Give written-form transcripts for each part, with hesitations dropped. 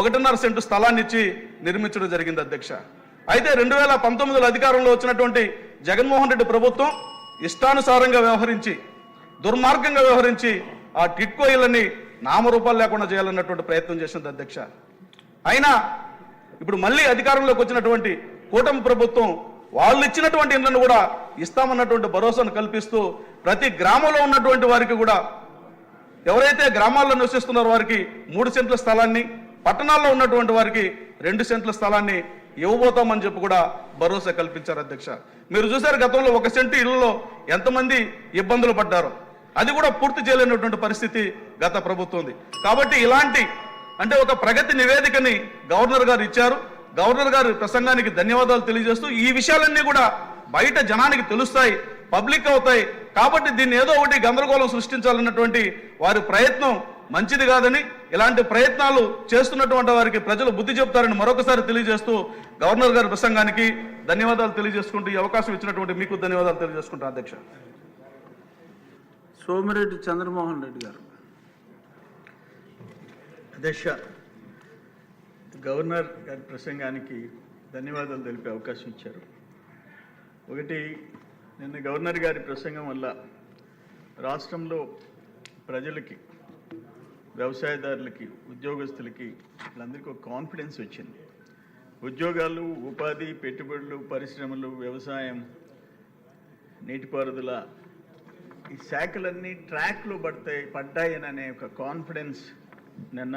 1.5 scent స్థలాన్ని ఇచ్చి నిర్మించడం జరిగింది అధ్యక్ష. అయితే 2019లో అధికారంలో వచ్చినటువంటి జగన్మోహన్ రెడ్డి ప్రభుత్వం ఇష్టానుసారంగా వ్యవహరించి, దుర్మార్గంగా వ్యవహరించి ఆ టిట్కో ఇళ్ళని నామరూపాలు లేకుండా చేయాలన్నటువంటి ప్రయత్నం చేసింది అధ్యక్ష. అయినా ఇప్పుడు మళ్ళీ అధికారంలోకి వచ్చినటువంటి కూటమి ప్రభుత్వం వాళ్ళు ఇచ్చినటువంటి ఇళ్లను కూడా ఇస్తామన్నటువంటి భరోసాను కల్పిస్తూ ప్రతి గ్రామంలో ఉన్నటువంటి వారికి కూడా, ఎవరైతే గ్రామాల్లో నివసిస్తున్నారో వారికి 3 సెంట్ల స్థలాన్ని, పట్టణాల్లో ఉన్నటువంటి వారికి 2 సెంట్ల స్థలాన్ని ఇవ్వబోతామని చెప్పి కూడా భరోసా కల్పించారు అధ్యక్ష. మీరు చూశారు గతంలో 1 సెంటు ఇళ్లలో ఎంతమంది ఇబ్బందులు పడ్డారో, అది కూడా పూర్తి చేయలేనటువంటి పరిస్థితి గత ప్రభుత్వంది. కాబట్టి ఇలాంటి అంటే ఒక ప్రగతి నివేదికని గవర్నర్ గారు ఇచ్చారు. గవర్నర్ గారి ప్రసంగానికి ధన్యవాదాలు తెలియజేస్తూ ఈ విషయాలన్నీ కూడా బయట జనానికి తెలుస్తాయి, పబ్లిక్ అవుతాయి. కాబట్టి దీన్ని ఏదో ఒకటి గందరగోళం సృష్టించాలన్నటువంటి వారి ప్రయత్నం మంచిది కాదని, ఇలాంటి ప్రయత్నాలు చేస్తున్నటువంటి వారికి ప్రజలు బుద్ధి చెప్తారని మరొకసారి తెలియజేస్తూ గవర్నర్ గారి ప్రసంగానికి ధన్యవాదాలు తెలియజేసుకుంటూ ఈ అవకాశం ఇచ్చినటువంటి మీకు ధన్యవాదాలు తెలియజేసుకుంటా అధ్యక్ష. సోమిరెడ్డి చంద్రమోహన్ రెడ్డి గారు. అధ్యక్ష, గవర్నర్ గారి ప్రసంగానికి ధన్యవాదాలు తెలిపే అవకాశం ఇచ్చారు. ఒకటి, నిన్న గవర్నర్ గారి ప్రసంగం వల్ల రాష్ట్రంలో ప్రజలకి, వ్యవసాయదారులకి, ఉద్యోగస్తులకి వీళ్ళందరికీ ఒక కాన్ఫిడెన్స్ వచ్చింది. ఉద్యోగాలు, ఉపాధి, పెట్టుబడులు, పరిశ్రమలు, వ్యవసాయం, నీటిపారుదల, ఈ శాఖలన్నీ ట్రాక్లో పడ్డాయననే ఒక కాన్ఫిడెన్స్ నిన్న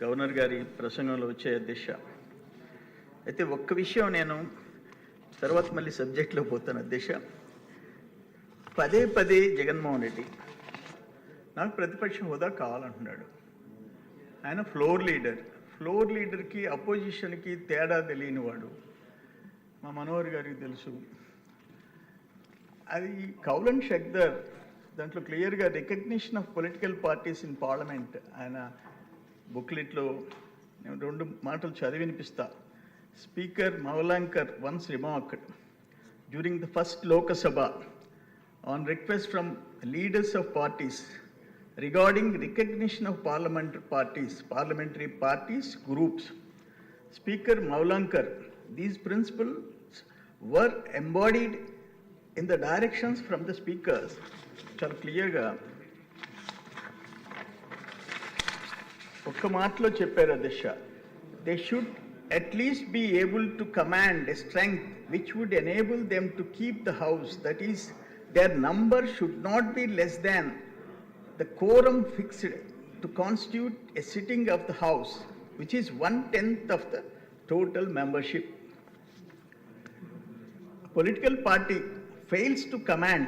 గవర్నర్ గారి ప్రసంగంలో వచ్చే అధ్యక్ష. అయితే ఒక్క విషయం నేను తర్వాత మళ్ళీ సబ్జెక్ట్లో పోతాను అధ్యక్ష. పదే జగన్మోహన్ రెడ్డి నాకు ప్రతిపక్ష హోదా కావాలంటున్నాడు. ఆయన ఫ్లోర్ లీడర్కి అపోజిషన్కి తేడా తెలియనివాడు. మా మనోహర్ గారికి తెలుసు. అది కౌలన్ షక్దర్ దాంట్లో క్లియర్గా recognition of political parties in parliament, ఆయన బుక్లెట్లో నేను 2 మాటలు చదివి వినిపిస్తా. Speaker Mavalankar once remarked during the first Lok Sabha on request from leaders of parties regarding recognition of parliamentary parties groups. Speaker Maulankar, these principles were embodied in the directions from the speakers. చాలా క్లియర్గా ఒక్క మాటలో చెప్పారు అధ్యక్ష. They should at least be able to command a strength which would enable them to keep the house, that is, their number should not be less than the quorum fixed to constitute a sitting of the house, which is 1/10 of the total membership. A political party fails to command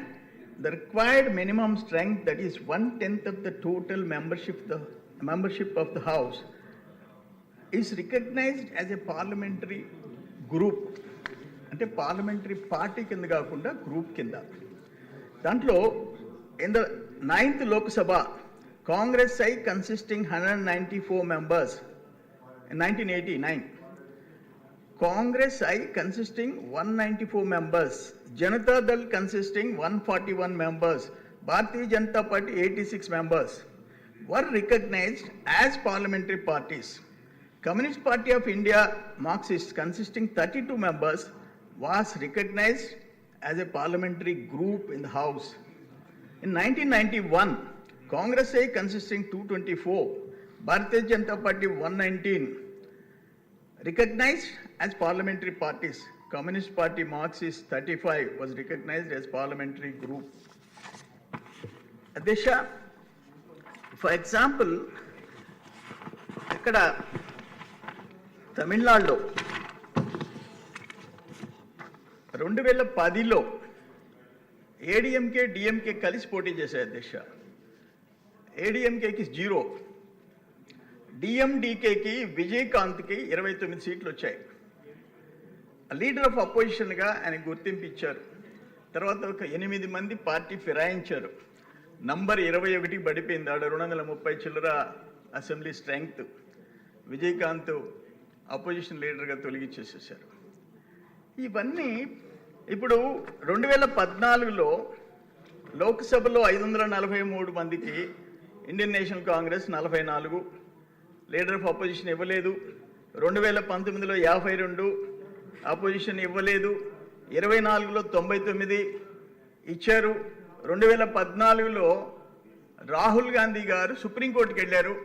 the required minimum strength, that is 1/10 of the total membership of the house, is recognized as a parliamentary group. అంటే parliamentary party కింద కాకుండా group కింద. దాంట్లో in the 9th Lok Sabha, Congress I consisting 194 members in 1989, Congress I consisting 194 members, Janata Dal consisting 141 members, Bharatiya Janata Party 86 members were recognized as parliamentary parties. Communist Party of India, Marxist, consisting 32 members, was recognized as a parliamentary group in the House. In 1991, Congress A consisting 224, Bharatiya Janata Party 119, recognized as parliamentary parties. Communist Party Marxist 35 was recognized as parliamentary group. Adesha, for example, ikkada Tamil Nadu 2010లో ADMK DMK కలిసి పోటీ చేశాయి అధ్యక్ష. ఏడీఎంకేకి 0, డిఎండికేకి విజయకాంత్కి 29 సీట్లు వచ్చాయి. Leader of అపోజిషన్గా ఆయన గుర్తింపు ఇచ్చారు. తర్వాత ఒక 8 మంది పార్టీ ఫిరాయించారు. నంబర్ 21కి పడిపోయింది. ఆడ 230 చిల్లర అసెంబ్లీ స్ట్రెంగ్త్. విజయకాంత్ అపోజిషన్ లీడర్గా తొలగించేసేసారు. ఇవన్నీ ఇప్పుడు 2014లో లోక్సభలో 543 మందికి Indian national Congress 44, leader of opposition ఇవ్వలేదు. 2019లో 52 అపోజిషన్ ఇవ్వలేదు. 24లో 99 ఇచ్చారు. 2014లో రాహుల్ గాంధీ గారు సుప్రీంకోర్టుకి వెళ్ళారు.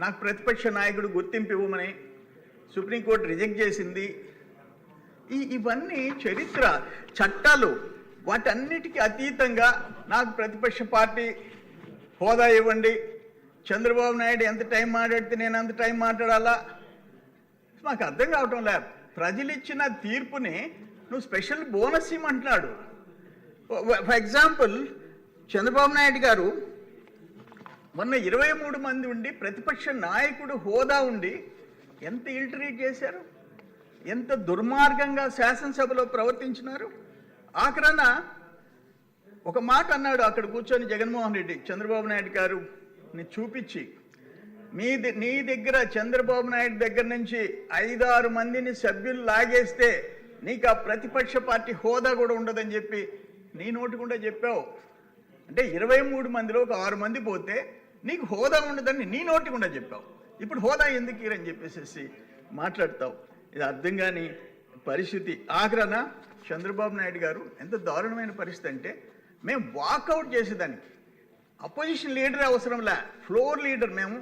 నాకు ప్రతిపక్ష నాయకుడు గుర్తింపు ఇవ్వమని సుప్రీంకోర్టు రిజెక్ట్ చేసింది. ఇవన్నీ చరిత్ర, చట్టాలు, వాటన్నిటికీ అతీతంగా నాకు ప్రతిపక్ష పార్టీ హోదా ఇవ్వండి, చంద్రబాబు నాయుడు ఎంత టైం మాట్లాడితే నేను అంత టైం మాట్లాడాలా, మాకు అర్థం కావటం లే. ప్రజలు ఇచ్చిన తీర్పుని నువ్వు స్పెషల్ బోనస్ ఇవ్వమంటున్నాడు. ఫర్ ఎగ్జాంపుల్, చంద్రబాబు నాయుడు గారు మొన్న 23 మంది ఉండి ప్రతిపక్ష నాయకుడు హోదా ఉండి ఎంత ఇల్ ట్రీట్ చేశారు, ఎంత దుర్మార్గంగా శాసనసభలో ప్రవర్తించినారు. ఆఖరణ ఒక మాట అన్నాడు అక్కడ కూర్చొని జగన్మోహన్ రెడ్డి, చంద్రబాబు నాయుడు గారుని చూపించి, నీ దగ్గర చంద్రబాబు నాయుడు దగ్గర నుంచి 5-6 మందిని సభ్యులు లాగేస్తే నీకు ఆ ప్రతిపక్ష పార్టీ హోదా కూడా ఉండదని చెప్పి నీ నోటి గుండా చెప్పావు. అంటే 23 మందిలో ఒక 6 మంది పోతే నీకు హోదా ఉండదని నీ నోటి గుండా చెప్పావు. ఇప్పుడు హోదా ఎందుకు ఇరని చెప్పేసి మాట్లాడతావు. ఇది అర్థం కాని పరిస్థితి. ఆఖరణ చంద్రబాబు నాయుడు గారు ఎంత దారుణమైన పరిస్థితి అంటే, మేము వాకౌట్ చేసేదానికి అపోజిషన్ లీడర్ అవసరంలే, ఫ్లోర్ లీడర్ మేము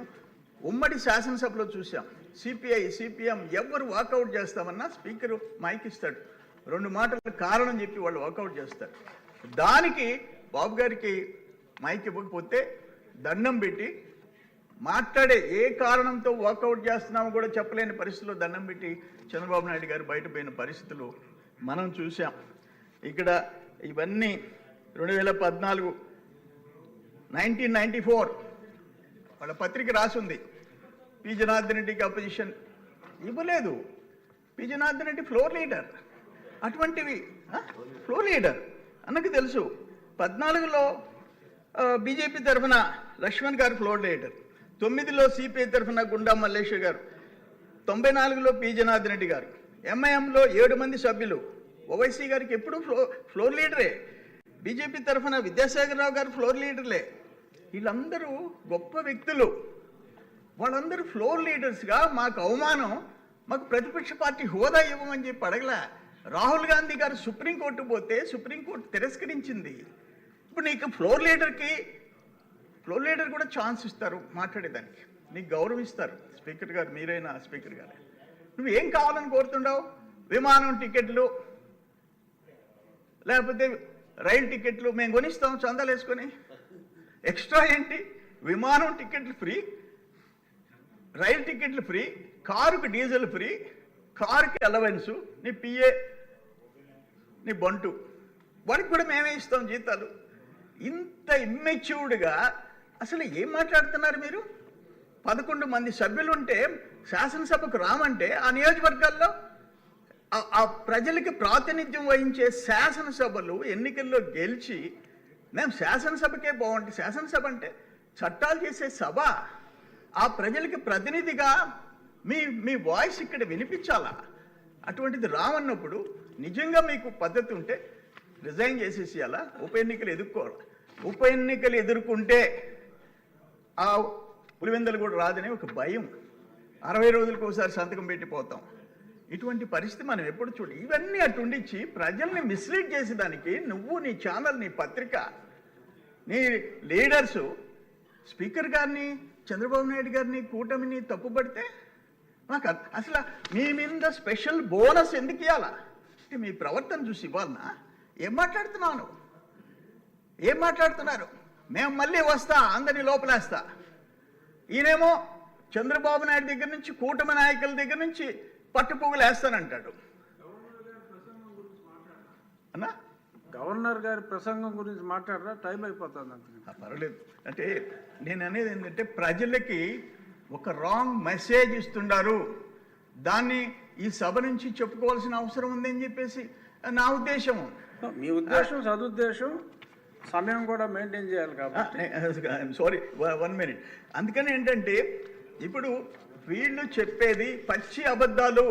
ఉమ్మడి శాసనసభలో చూసాం. సిపిఐ, సిపిఎం ఎవరు వాకౌట్ చేస్తామన్నా స్పీకరు మైక్ ఇస్తాడు, 2 మాటలు కారణం చెప్పి వాళ్ళు వాకౌట్ చేస్తారు. దానికి బాబు గారికి మైక్ ఇవ్వకపోతే దండం పెట్టి మాట్లాడే, ఏ కారణంతో వాకౌట్ చేస్తున్నామో కూడా చెప్పలేని పరిస్థితుల్లో దండం పెట్టి చంద్రబాబు నాయుడు గారు బయటపోయిన పరిస్థితులు మనం చూసాం. ఇక్కడ ఇవన్నీ 2014 1994 వాళ్ళ పత్రిక రాసింది. పి జనార్దన్ రెడ్డికి అపోజిషన్ ఇవ్వలేదు. P Janardhan Reddy floor leader. అటువంటివి ఫ్లోర్ లీడర్ అన్నకు తెలుసు. 14లో బీజేపీ తరఫున లక్ష్మణ్ గారు ఫ్లోర్ లీడర్, 9లో సిపిఐ తరఫున గుండా మల్లేశ్వర్ గారు, 94లో పి జనార్దన్ రెడ్డి గారు, ఎంఐఎంలో 7 మంది సభ్యులు. ఓవైసీ గారికి ఎప్పుడు ఫ్లోర్ లీడరే. బీజేపీ తరఫున విద్యాసాగర్ రావు గారు ఫ్లోర్ లీడర్లే. వీళ్ళందరూ గొప్ప వ్యక్తులు. వాళ్ళందరూ ఫ్లోర్ లీడర్స్గా మాకు అవమానం, మాకు ప్రతిపక్ష పార్టీ హోదా ఇవ్వమని చెప్పి అడగలే. రాహుల్ గాంధీ గారు సుప్రీంకోర్టు పోతే సుప్రీంకోర్టు తిరస్కరించింది. ఇప్పుడు నీకు ఫ్లోర్ లీడర్ కూడా ఛాన్స్ ఇస్తారు మాట్లాడేదానికి, నీకు గౌరవిస్తారు. స్పీకర్ గారు, మీరైనా స్పీకర్ గారు, నువ్వేం కావాలని కోరుతుండవు? విమానం టికెట్లు లేకపోతే రైలు టికెట్లు మేము కొనిస్తాం చందాలు వేసుకొని. ఎక్స్ట్రా ఏంటి? విమానం టికెట్లు ఫ్రీ, రైలు టికెట్లు ఫ్రీ, కారుకు డీజిల్ ఫ్రీ, కారుకి అలవెన్సు, నీ పిఏ, నీ బంటు, వాడికి కూడా మేమే ఇస్తాం జీతాలు. ఇంత ఇమ్మెచ్యూర్డ్గా అసలు ఏం మాట్లాడుతున్నారు మీరు? 11 మంది సభ్యులు ఉంటే శాసనసభకు రామంటే ఆ నియోజకవర్గాల్లో ఆ ప్రజలకి ప్రాతినిధ్యం వహించే శాసనసభలు ఎన్నికల్లో గెలిచి మేము శాసనసభకే బాగుంటే, శాసనసభ అంటే చట్టాలు చేసే సభ, ఆ ప్రజలకి ప్రతినిధిగా మీ వాయిస్ ఇక్కడ వినిపించాలా? అటువంటిది రామన్నప్పుడు నిజంగా మీకు పద్ధతి ఉంటే రిజైన్ చేసేసి అలా ఉప ఎన్నికలు ఎదుర్కోవాలి. ఉప ఎన్నికలు ఎదుర్కొంటే ఆ పులివెందలు కూడా రాదని ఒక భయం, 60 రోజులకు ఒకసారి సంతకం పెట్టిపోతాం. ఇటువంటి పరిస్థితి మనం ఎప్పుడు ఇవన్నీ అటుండిచ్చి ప్రజల్ని మిస్లీడ్ చేసేదానికి నువ్వు, నీ ఛానల్, నీ పత్రిక, నీ లీడర్సు స్పీకర్ గారిని, చంద్రబాబు నాయుడు గారిని, కూటమిని తప్పుపడితే నాకు అసలు మీ మీద స్పెషల్ బోనస్ ఎందుకు ఇవ్వాలా? అంటే మీ ప్రవర్తన చూసి ఇవ్వాలన్నా? ఏం మాట్లాడుతున్నాను? ఏం మాట్లాడుతున్నారు? మేము మళ్ళీ వస్తా, అందరినీ లోపలేస్తా. ఈయనేమో చంద్రబాబు నాయుడు దగ్గర నుంచి, కూటమి నాయకుల దగ్గర నుంచి పట్టుపువ్వులు వేస్తానంటాడు. అన్నా, గవర్నర్ గారి ప్రసంగం గురించి మాట్లాడరా? టైం అయిపోతుంది అంతే. పర్వాలేదు. అంటే నేను అనేది ఏంటంటే ప్రజలకి ఒక రాంగ్ మెసేజ్ ఇస్తున్నారు, దాన్ని ఈ సభ నుంచి చెప్పుకోవాల్సిన అవసరం ఉందని చెప్పేసి నా ఉద్దేశం. మీ ఉద్దేశం, సదుద్దేశం, సమయం కూడా మెయింటైన్ చేయాలి కాబట్టి. Sorry, 1 minute. అందుకని ఏంటంటే ఇప్పుడు వీళ్ళు చెప్పేది పచ్చి అబద్ధాలు,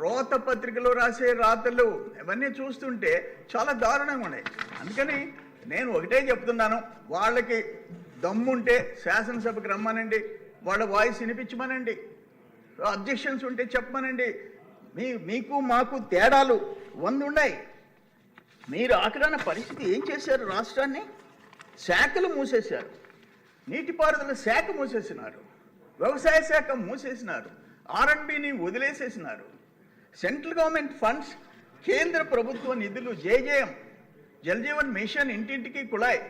రోత పత్రికలో రాసే రాతలు, ఇవన్నీ చూస్తుంటే చాలా దారుణంగా ఉన్నాయి. అందుకని నేను ఒకటే చెప్తున్నాను, వాళ్ళకి దమ్ముంటే శాసనసభకు రమ్మనండి, వాళ్ళ వాయిస్ వినిపించమనండి, అబ్జెక్షన్స్ ఉంటే చెప్పమనండి. మీకు మాకు తేడాలు 100 ఉన్నాయి. మీరు ఆఖరాన పరిస్థితి ఏం చేశారు? రాష్ట్రాన్ని శాఖలు మూసేశారు, నీటిపారుదల శాఖ మూసేసినారు, వ్యవసాయ శాఖ మూసేసినారు, R&Bని వదిలేసేసినారు. సెంట్రల్ గవర్నమెంట్ ఫండ్స్, కేంద్ర ప్రభుత్వ నిధులు, జేజేఎం, జల్ జీవన్ మిషన్, ఇంటింటికి కుళాయి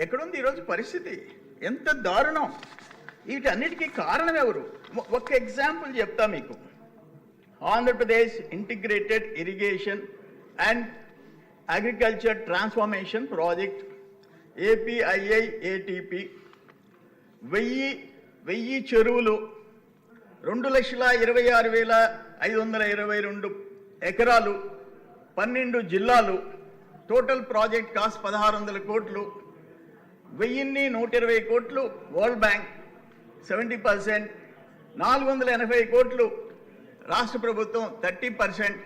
ఎక్కడుంది ఈరోజు పరిస్థితి? ఎంత దారుణం! వీటన్నిటికీ కారణం ఎవరు? ఒక ఎగ్జాంపుల్ చెప్తా మీకు. Andhra Pradesh integrated irrigation and agriculture transformation project APII-ATP 1000 చెరువులు, 2,26,522 ఎకరాలు, 12 జిల్లాలు, టోటల్ ప్రాజెక్ట్ కాస్ట్ 1,600 కోట్లు, 1,120 కోట్లు వరల్డ్ బ్యాంక్ 70%, 480 కోట్లు రాష్ట్ర ప్రభుత్వం 30%.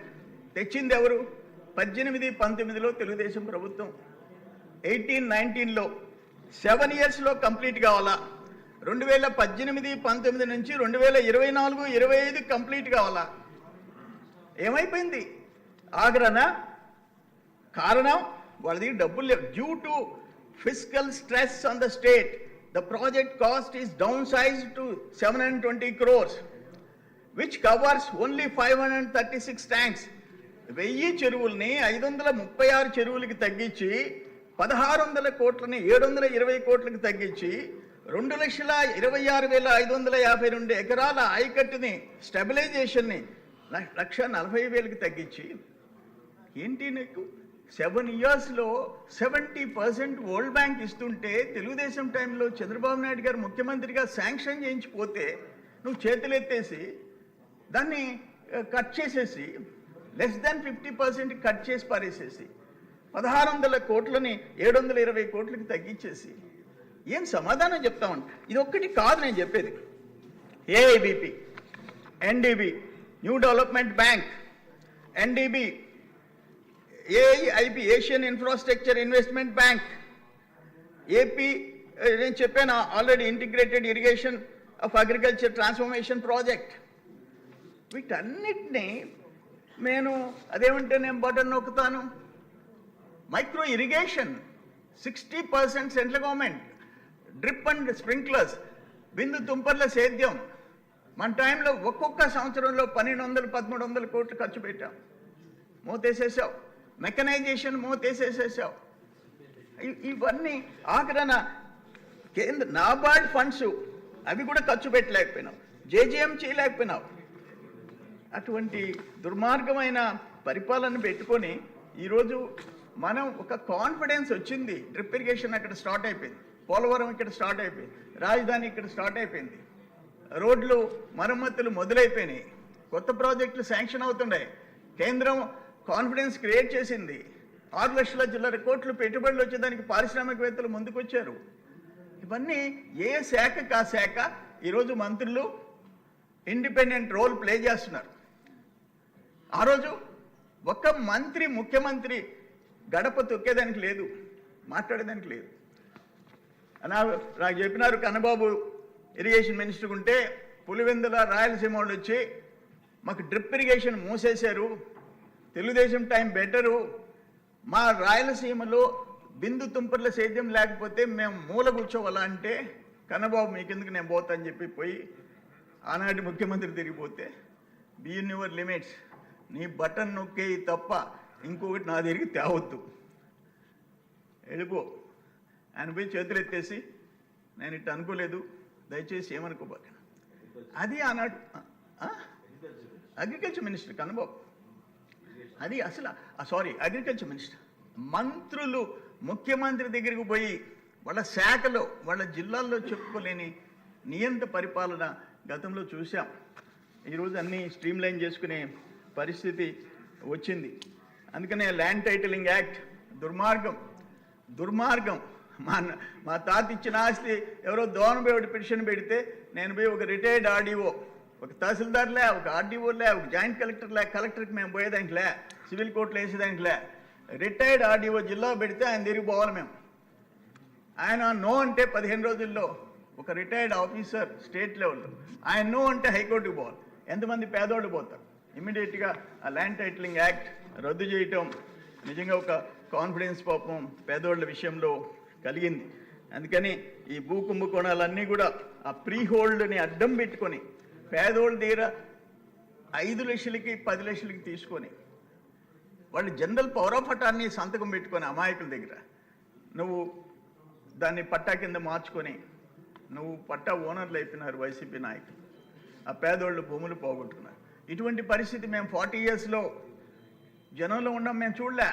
తెచ్చింది ఎవరు? 18-19లో తెలుగుదేశం ప్రభుత్వం, 18-19లో 7 ఇయర్స్లో కంప్లీట్ కావాలా, 2018-19 నుంచి 2024-25 కంప్లీట్ కావాలా. ఏమైపోయింది? ఆగ్రహణ కారణం వాళ్ళది డబ్బులు లేవు. Due to fiscal stress on the state, the project cost is down size to 720 crores, which covers only 536 tanks. 1000 చెరువుల్ని 536 చెరువులకి తగ్గించి 1,600 కోట్లని 720 కోట్లకి తగ్గించి 2,26,552 ఎకరాల ఆయకట్టుని స్టెబిలైజేషన్ని 1,40,000కి తగ్గించి, ఏంటి నీకు 7 ఇయర్స్లో 70% వరల్డ్ బ్యాంక్ ఇస్తుంటే, తెలుగుదేశం టైంలో చంద్రబాబు నాయుడు గారు ముఖ్యమంత్రిగా శాంక్షన్ చేయించిపోతే నువ్వు చేతులెత్తేసి దాన్ని కట్ చేసేసి <50% కట్ చేసి పారేసేసి 1,600 కోట్లని 720 కోట్లకి తగ్గించేసి ఏం సమాధానం చెప్తామంట? ఇది ఒక్కటి కాదు నేను చెప్పేది. AIBP, NDB, new development bank, NDB, AIIB, Asian infrastructure investment bank, AP, నేను చెప్పాను already, integrated irrigation of agriculture transformation project. వీటన్నిటినీ నేను బటన్ నొక్కుతాను. Micro irrigation 60% central government, drip and sprinklers, బిందు తుంపర్ల సేద్యం. మన టైంలో ఒక్కొక్క సంవత్సరంలో 1,200-1,300 కోట్లు ఖర్చు పెట్టాం, మోతేసేసావు. మెకనైజేషన్ మోతేసేసేసావు. ఇవన్నీ ఆఖరణ కేంద్ర నాబార్డ్ ఫండ్స్ అవి కూడా ఖర్చు పెట్టలేకపోయినావు, జేజేఎం చేయలేకపోయినావు. అటువంటి దుర్మార్గమైన పరిపాలన పెట్టుకొని ఈరోజు మనం ఒక కాన్ఫిడెన్స్ వచ్చింది. డ్రిప్ ఇరిగేషన్ అక్కడ స్టార్ట్ అయిపోయింది, పోలవరం ఇక్కడ స్టార్ట్ అయిపోయింది, రాజధాని ఇక్కడ స్టార్ట్ అయిపోయింది, రోడ్లు మరమ్మతులు మొదలైపోయినాయి, కొత్త ప్రాజెక్టులు శాంక్షన్ అవుతున్నాయి. కేంద్రం కాన్ఫిడెన్స్ క్రియేట్ చేసింది. 6,00,000 కోట్లు పెట్టుబడులు వచ్చేదానికి పారిశ్రామికవేత్తలు ముందుకొచ్చారు. ఇవన్నీ ఏ శాఖకు ఆ శాఖ ఈరోజు మంత్రులు ఇండిపెండెంట్ రోల్ ప్లే చేస్తున్నారు. ఆ రోజు ఒక్క మంత్రి, ముఖ్యమంత్రి గడప తొక్కేదానికి లేదు, మాట్లాడేదానికి లేదు. నాకు చెప్పినారు, కన్నబాబు ఇరిగేషన్ మినిస్టర్ ఉంటే పులివెందుల రాయలసీమ వాళ్ళు వచ్చి మాకు డ్రిప్ ఇరిగేషన్ మూసేశారు, తెలుగుదేశం టైం బెటరు, మా రాయలసీమలో బిందు తుంపర్ల సేద్యం లేకపోతే మేము మూల కూర్చోవాలా అంటే, కన్నబాబు మీకెందుకు నేను పోతా అని చెప్పి పోయి ఆనాటి ముఖ్యమంత్రి తిరిగిపోతే, బియన్ యువర్ లిమిట్స్, నీ బటన్ నొక్కేయి తప్ప ఇంకొకటి నా దగ్గరికి తేవద్దు, వెళ్ళిపో. ఆయన పోయి చేతులు ఎత్తేసి నేను ఇట్లా అనుకోలేదు, దయచేసి ఏమనుకోబాక. అది ఆనాడు అగ్రికల్చర్ మినిస్టర్ కన్నబాబు, అది అసలు అగ్రికల్చర్ మినిస్టర్. మంత్రులు ముఖ్యమంత్రి దగ్గరికి పోయి వాళ్ళ శాఖలో, వాళ్ళ జిల్లాల్లో చెప్పుకోలేని నియంత పరిపాలన గతంలో చూసాం. ఈరోజు అన్నీ స్ట్రీమ్లైన్ చేసుకునే పరిస్థితి వచ్చింది. అందుకనే ల్యాండ్ టైటిలింగ్ యాక్ట్ దుర్మార్గం. మా తాత ఇచ్చిన ఆస్తి ఎవరో దోనబోయి పిటిషన్ పెడితే నేను పోయి ఒక రిటైర్డ్ ఆర్డీఓ, ఒక తహసీల్దార్లే, ఒక ఆర్డీఓలే, ఒక జాయింట్ కలెక్టర్కి మేము పోయేదానికిలే, సివిల్ కోర్టులో వేసేదానికిలే, రిటైర్డ్ ఆర్డీఓ జిల్లా పెడితే ఆయన తిరిగి పోవాలి మేము. ఆయన నో అంటే 15 రోజుల్లో ఒక రిటైర్డ్ ఆఫీసర్ స్టేట్ లెవెల్లో ఆయన నో అంటే హైకోర్టుకు పోవాలి. ఎంతమంది పేదోళ్ళు పోతారు? ఇమ్మీడియట్గా ఆ ల్యాండ్ టైటిలింగ్ యాక్ట్ రద్దు చేయటం నిజంగా ఒక కాన్ఫిడెన్స్ పాపం పేదోళ్ళ విషయంలో కలిగింది. అందుకని ఈ భూ కుంభకోణాలన్నీ కూడా ఆ ప్రీ హోల్డ్ని అడ్డం పెట్టుకొని పేదోళ్ళ దగ్గర 5 లక్షలకి 10 లక్షలకి తీసుకొని వాళ్ళు జనరల్ పవర్ ఆఫ్ అటార్నీ సంతకం పెట్టుకొని అమాయకుల దగ్గర నువ్వు దాన్ని పట్టా కింద మార్చుకొని నువ్వు పట్టా ఓనర్లు అయిపోయినారు వైసీపీ నాయకులు. ఆ పేదోళ్ళు భూములు పోగొట్టుకున్నారు. ఇటువంటి పరిస్థితి మేము 40 yearsలో జనంలో ఉన్నాం, మేము చూడలే.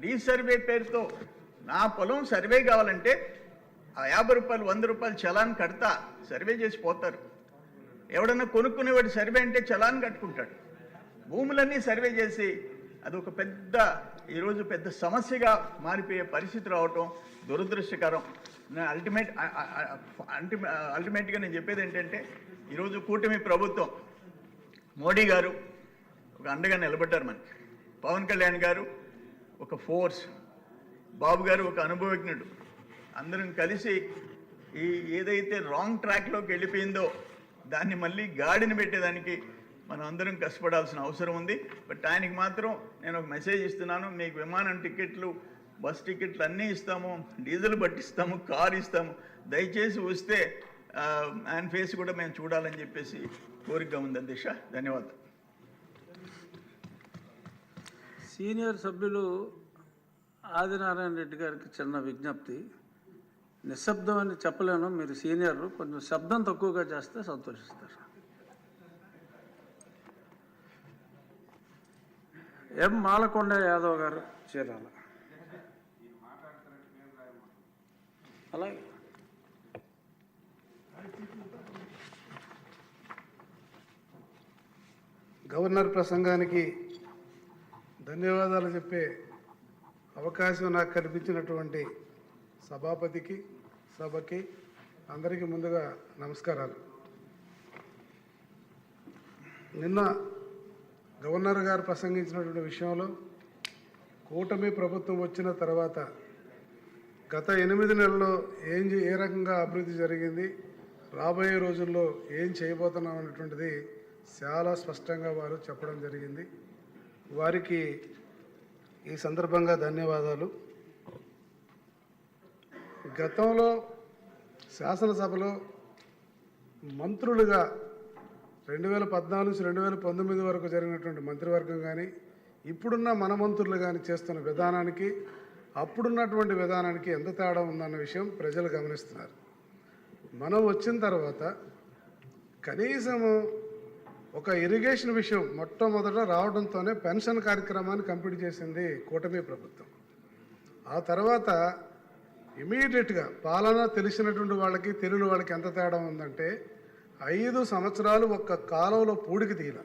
రీసర్వే పేరుతో నా పొలం సర్వే కావాలంటే ఆ 50 రూపాయలు 100 రూపాయలు చలాన్ కడతా సర్వే చేసి పోతారు. ఎవడన్నా కొనుక్కునేవాడు సర్వే అంటే చలాన్ కట్టుకుంటాడు. భూములన్నీ సర్వే చేసి అదొక పెద్ద ఈరోజు పెద్ద సమస్యగా మారిపోయే పరిస్థితి రావటం దురదృష్టకరం. అల్టిమేట్గా నేను చెప్పేది ఏంటంటే ఈరోజు కూటమి ప్రభుత్వం మోడీ గారు ఒక అండగా నిలబడ్డారు మనకి. పవన్ కళ్యాణ్ గారు ఒక ఫోర్స్, బాబు గారు ఒక అనుభవజ్ఞుడు. అందరం కలిసి ఈ ఏదైతే రాంగ్ ట్రాక్లోకి వెళ్ళిపోయిందో దాన్ని మళ్ళీ గాడిని పెట్టేదానికి మనం అందరం కష్టపడాల్సిన అవసరం ఉంది. బట్ ఆయనకి మాత్రం నేను ఒక మెసేజ్ ఇస్తున్నాను, మీకు విమానం టికెట్లు బస్ టికెట్లు అన్నీ ఇస్తాము, డీజిల్ పట్టిస్తాము, కారు ఇస్తాము, దయచేసి వస్తే ఆయన ఫేస్ కూడా మేము చూడాలని చెప్పేసి కోరికగా ఉంది అధ్యక్ష. ధన్యవాదాలు. సీనియర్ సభ్యులు ఆదినారాయణ రెడ్డి గారికి చిన్న విజ్ఞప్తి. నిశ్శబ్దం అని చెప్పలేను, మీరు సీనియర్, కొంచెం శబ్దం తక్కువగా చేస్తే సంతోషిస్తారు. ఎం మాలకొండ యాదవ్ గారు చీరాల. అలాగే గవర్నర్ ప్రసంగానికి ధన్యవాదాలు చెప్పే అవకాశం నాకు కల్పించినటువంటి సభాపతికి, సభకి అందరికీ ముందుగా నమస్కారాలు. నిన్న గవర్నర్ గారు ప్రసంగించినటువంటి విషయంలో కూటమి ప్రభుత్వం వచ్చిన తర్వాత గత 8 నెలల్లో ఏ రకంగా అభివృద్ధి జరిగింది, రాబోయే రోజుల్లో ఏం చేయబోతున్నాం అనేటువంటిది చాలా స్పష్టంగా వారు చెప్పడం జరిగింది. వారికి ఈ సందర్భంగా ధన్యవాదాలు. గతంలో శాసనసభలో మంత్రులుగా 2014 నుంచి 2019 వరకు జరిగినటువంటి మంత్రివర్గం కానీ ఇప్పుడున్న మన మంత్రులు కానీ చేస్తున్న విధానానికి అప్పుడున్నటువంటి విధానానికి ఎంత తేడా ఉందన్న విషయం ప్రజలు గమనిస్తున్నారు. మనం వచ్చిన తర్వాత కనీసము ఒక ఇరిగేషన్ విషయం మొట్టమొదట రావడంతోనే పెన్షన్ కార్యక్రమాన్ని కంప్లీట్ చేసింది కూటమి ప్రభుత్వం. ఆ తర్వాత ఇమీడియట్గా పాలన తెలిసినటువంటి వాళ్ళకి తెలియని వాళ్ళకి ఎంత తేడా ఉందంటే 5 సంవత్సరాలు ఒక్క కాలంలో పూడికి తీయాల,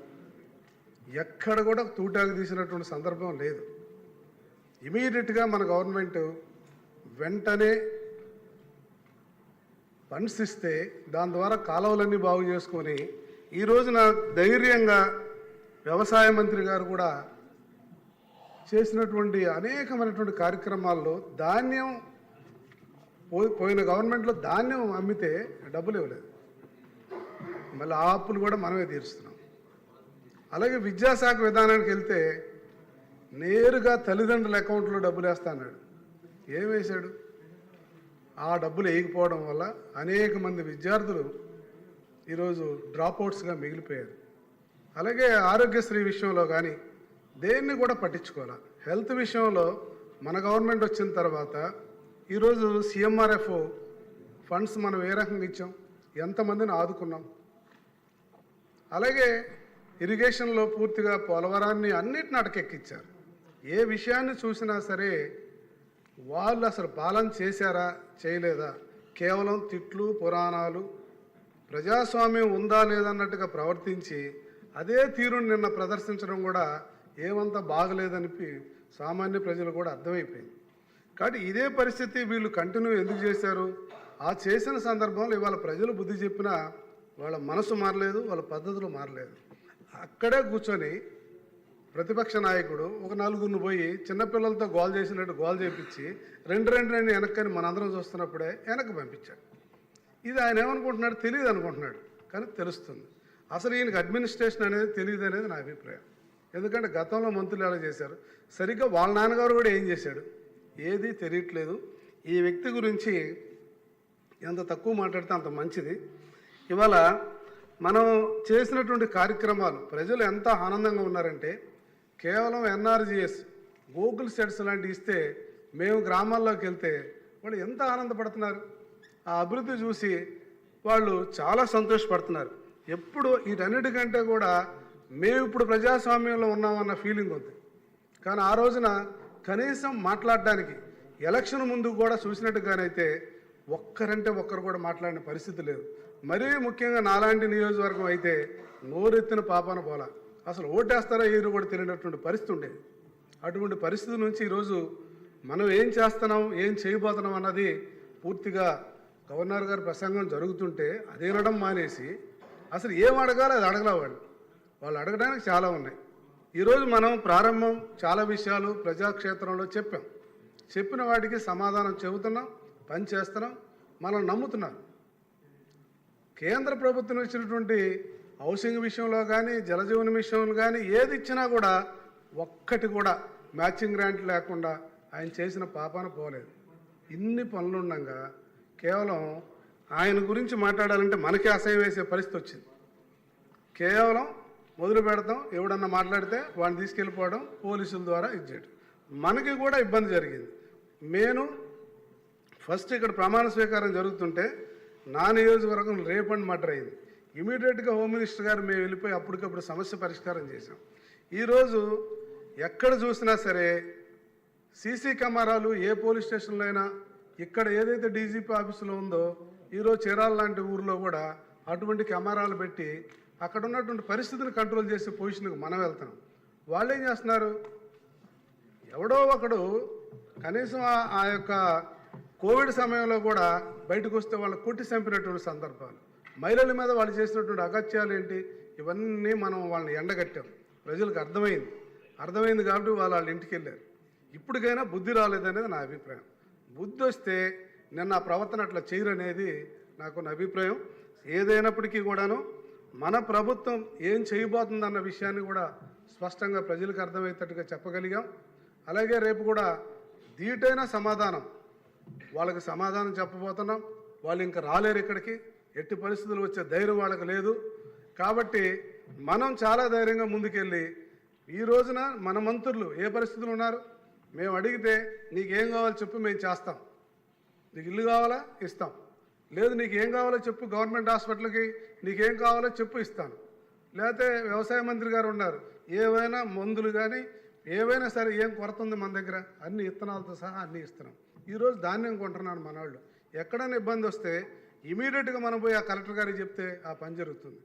ఎక్కడ కూడా తూటాకు తీసినటువంటి సందర్భం లేదు. ఇమీడియట్గా మన గవర్నమెంట్ వెంటనే ఫండ్స్ ఇస్తే దాని ద్వారా కాలువలన్నీ బాగు చేసుకొని ఈ రోజున ధైర్యంగా వ్యవసాయ మంత్రి గారు కూడా చేసినటువంటి అనేకమైనటువంటి కార్యక్రమాల్లో ధాన్యం పోయిన గవర్నమెంట్లో ధాన్యం అమ్మితే డబ్బులు ఇవ్వలేదు, మళ్ళీ ఆ అప్పులు కూడా మనమే తీరుస్తున్నాం. అలాగే విద్యాశాఖ విధానానికి వెళ్తే నేరుగా తల్లిదండ్రుల అకౌంట్లో డబ్బులు వేస్తా అన్నాడు. ఏం వేశాడు? ఆ డబ్బులు వేయకపోవడం వల్ల అనేక మంది విద్యార్థులు ఈరోజు డ్రాప్అవుట్స్గా మిగిలిపోయారు. అలాగే ఆరోగ్యశ్రీ విషయంలో కానీ దేన్ని కూడా పట్టించుకోవాలి. హెల్త్ విషయంలో మన గవర్నమెంట్ వచ్చిన తర్వాత ఈరోజు CMRF ఫండ్స్ మనం ఏ రకంగా ఇచ్చాం, ఎంతమందిని ఆదుకున్నాం. అలాగే ఇరిగేషన్లో పూర్తిగా పోలవరాన్ని అన్నిటిని అటకెక్కించారు. ఏ విషయాన్ని చూసినా సరే వాళ్ళు అసలు పాలన చేశారా చేయలేదా, కేవలం తిట్లు పురాణాలు, ప్రజాస్వామ్యం ఉందా లేదన్నట్టుగా ప్రవర్తించి అదే తీరుని నిన్న ప్రదర్శించడం కూడా ఏమంతా బాగలేదని సామాన్య ప్రజలు కూడా అర్థమైపోయింది. కాబట్టి ఇదే పరిస్థితి వీళ్ళు కంటిన్యూ ఎందుకు చేశారు? ఆ చేసిన సందర్భంలో ఇవాళ ప్రజలు బుద్ధి చెప్పినా వాళ్ళ మనసు మారలేదు, వాళ్ళ పద్ధతులు మారలేదు. అక్కడే కూర్చొని ప్రతిపక్ష నాయకుడు ఒక 4గురిని పోయి చిన్నపిల్లలతో గోల్ చేసినట్టు గోల్ చేయించి రెండు వెనక్కని మనందరం చూస్తున్నప్పుడే వెనక్కి పంపించాడు. ఇది ఆయన ఏమనుకుంటున్నాడు తెలియదు అనుకుంటున్నాడు, కానీ తెలుస్తుంది. అసలు ఈయనకి అడ్మినిస్ట్రేషన్ అనేది తెలియదు అనేది నా అభిప్రాయం. ఎందుకంటే గతంలో మంత్రులు ఎలా చేశారు, సరిగ్గా వాళ్ళ నాన్నగారు కూడా ఏం చేశాడు ఏది తెలియట్లేదు. ఈ వ్యక్తి గురించి ఎంత తక్కువ మాట్లాడితే అంత మంచిది. ఇవాళ మనం చేసినటువంటి కార్యక్రమాలు ప్రజలు ఎంత ఆనందంగా ఉన్నారంటే, కేవలం ఎన్ఆర్జీఎస్ గూగుల్ సెట్స్ లాంటివి ఇస్తే మేము గ్రామాల్లోకి వెళ్తే వాళ్ళు ఎంత ఆనందపడుతున్నారు. ఆ అభివృద్ధి చూసి వాళ్ళు చాలా సంతోషపడుతున్నారు. ఎప్పుడు వీటన్నిటికంటే కూడా మేము ఇప్పుడు ప్రజాస్వామ్యంలో ఉన్నామన్న ఫీలింగ్ ఉంది. కానీ ఆ రోజున కనీసం మాట్లాడడానికి ఎలక్షన్ ముందు కూడా చూసినట్టుగానైతే ఒక్కరంటే ఒక్కరు కూడా మాట్లాడిన పరిస్థితి లేదు. మరీ ముఖ్యంగా నాలాంటి నియోజకవర్గం అయితే నోరెత్తిన పాపాన పోలా, అసలు ఓటేస్తారా ఏరు కూడా తెలియనటువంటి పరిస్థితి ఉండేది. అటువంటి పరిస్థితి నుంచి ఈరోజు మనం ఏం చేస్తున్నాం, ఏం చేయబోతున్నాం అన్నది పూర్తిగా గవర్నర్ గారి ప్రసంగం జరుగుతుంటే అది వినడం మానేసి అసలు ఏం అడగాలో అది అడగలే వాళ్ళు అడగడానికి చాలా ఉన్నాయి. ఈరోజు మనం ప్రారంభం చాలా విషయాలు ప్రజాక్షేత్రంలో చెప్పిన వాటికి సమాధానం చెబుతున్నాం, పని చేస్తున్నాం, మనం నమ్ముతున్నారు. కేంద్ర ప్రభుత్వం ఇచ్చినటువంటి హౌసింగ్ విషయంలో కానీ జలజీవన విషయంలో కానీ ఏది ఇచ్చినా కూడా ఒక్కటి కూడా మ్యాచింగ్ గ్రాంట్ లేకుండా ఆయన చేసిన పాపాన పోలేదు. ఇన్ని పనులుండగా కేవలం ఆయన గురించి మాట్లాడాలంటే మనకే అసహ్యం వేసే పరిస్థితి వచ్చింది. కేవలం మొదలు పెడతాం, ఎవడన్నా మాట్లాడితే వాడిని తీసుకెళ్ళిపోవడం, పోలీసుల ద్వారా ఇచ్చేయడం, మనకి కూడా ఇబ్బంది జరిగింది. నేను ఫస్ట్ ఇక్కడ ప్రమాణ స్వీకారం జరుగుతుంటే నా నియోజకవర్గం రేప్ అండ్ మర్డర్ అయింది. ఇమీడియట్గా హోమ్ మినిస్టర్ గారు మేము వెళ్ళిపోయి అప్పటికప్పుడు సమస్య పరిష్కారం చేశాం. ఈరోజు ఎక్కడ చూసినా సరే సీసీ కెమెరాలు ఏ పోలీస్ స్టేషన్లో అయినా, ఇక్కడ ఏదైతే డీజీపీ ఆఫీసులో ఉందో ఈరోజు చీరాల లాంటి ఊరిలో కూడా అటువంటి కెమెరాలు పెట్టి అక్కడ ఉన్నటువంటి పరిస్థితిని కంట్రోల్ చేసే పొజిషన్కి మనం వెళ్తాం. వాళ్ళు ఏం చేస్తున్నారు, ఎవడో ఒకడు కనీసం ఆ యొక్క కోవిడ్ సమయంలో కూడా బయటకు వస్తే వాళ్ళు కొట్టి చంపినటువంటి సందర్భాలు, మహిళల మీద వాళ్ళు చేసినటువంటి అగత్యాలు ఏంటి, ఇవన్నీ మనం వాళ్ళని ఎండగట్టాం. ప్రజలకు అర్థమైంది కాబట్టి వాళ్ళ ఇంటికి వెళ్ళారు. ఇప్పటికైనా బుద్ధి రాలేదనేది నా అభిప్రాయం. బుద్ధి వస్తే నిన్న ఆ ప్రవర్తన అట్లా చేయరనేది నాకు నా అభిప్రాయం. ఏదైనప్పటికీ కూడాను మన ప్రభుత్వం ఏం చేయబోతుందన్న విషయాన్ని కూడా స్పష్టంగా ప్రజలకు అర్థమయ్యేటట్టుగా చెప్పగలిగాం. అలాగే రేపు కూడా ధీటైన సమాధానం వాళ్ళకి సమాధానం చెప్పబోతున్నాం. వాళ్ళు ఇంకా రాలేరు ఇక్కడికి, ఎట్టి పరిస్థితులు వచ్చే ధైర్యం వాళ్ళకి లేదు. కాబట్టి మనం చాలా ధైర్యంగా ముందుకెళ్ళి ఈ రోజున మన మంత్రులు ఏ పరిస్థితులు ఉన్నారు, మేము అడిగితే నీకేం కావాలో చెప్పు మేము చేస్తాం, నీకు ఇల్లు కావాలా ఇస్తాం, లేదు నీకు ఏం కావాలో చెప్పు గవర్నమెంట్ హాస్పిటల్కి నీకేం కావాలో చెప్పు ఇస్తాను, లేకపోతే వ్యవసాయ మంత్రి గారు ఉన్నారు ఏవైనా మందులు కానీ ఏవైనా సరే ఏం కొరత ఉంది మన దగ్గర అన్ని ఇత్తనాలతో సహా అన్నీ ఇస్తున్నాం. ఈరోజు ధాన్యం కొంటున్నాను మన వాళ్ళు, ఎక్కడైనా ఇబ్బంది వస్తే ఇమీడియట్గా మనం పోయి ఆ కలెక్టర్ గారికి చెప్తే ఆ పని జరుగుతుంది.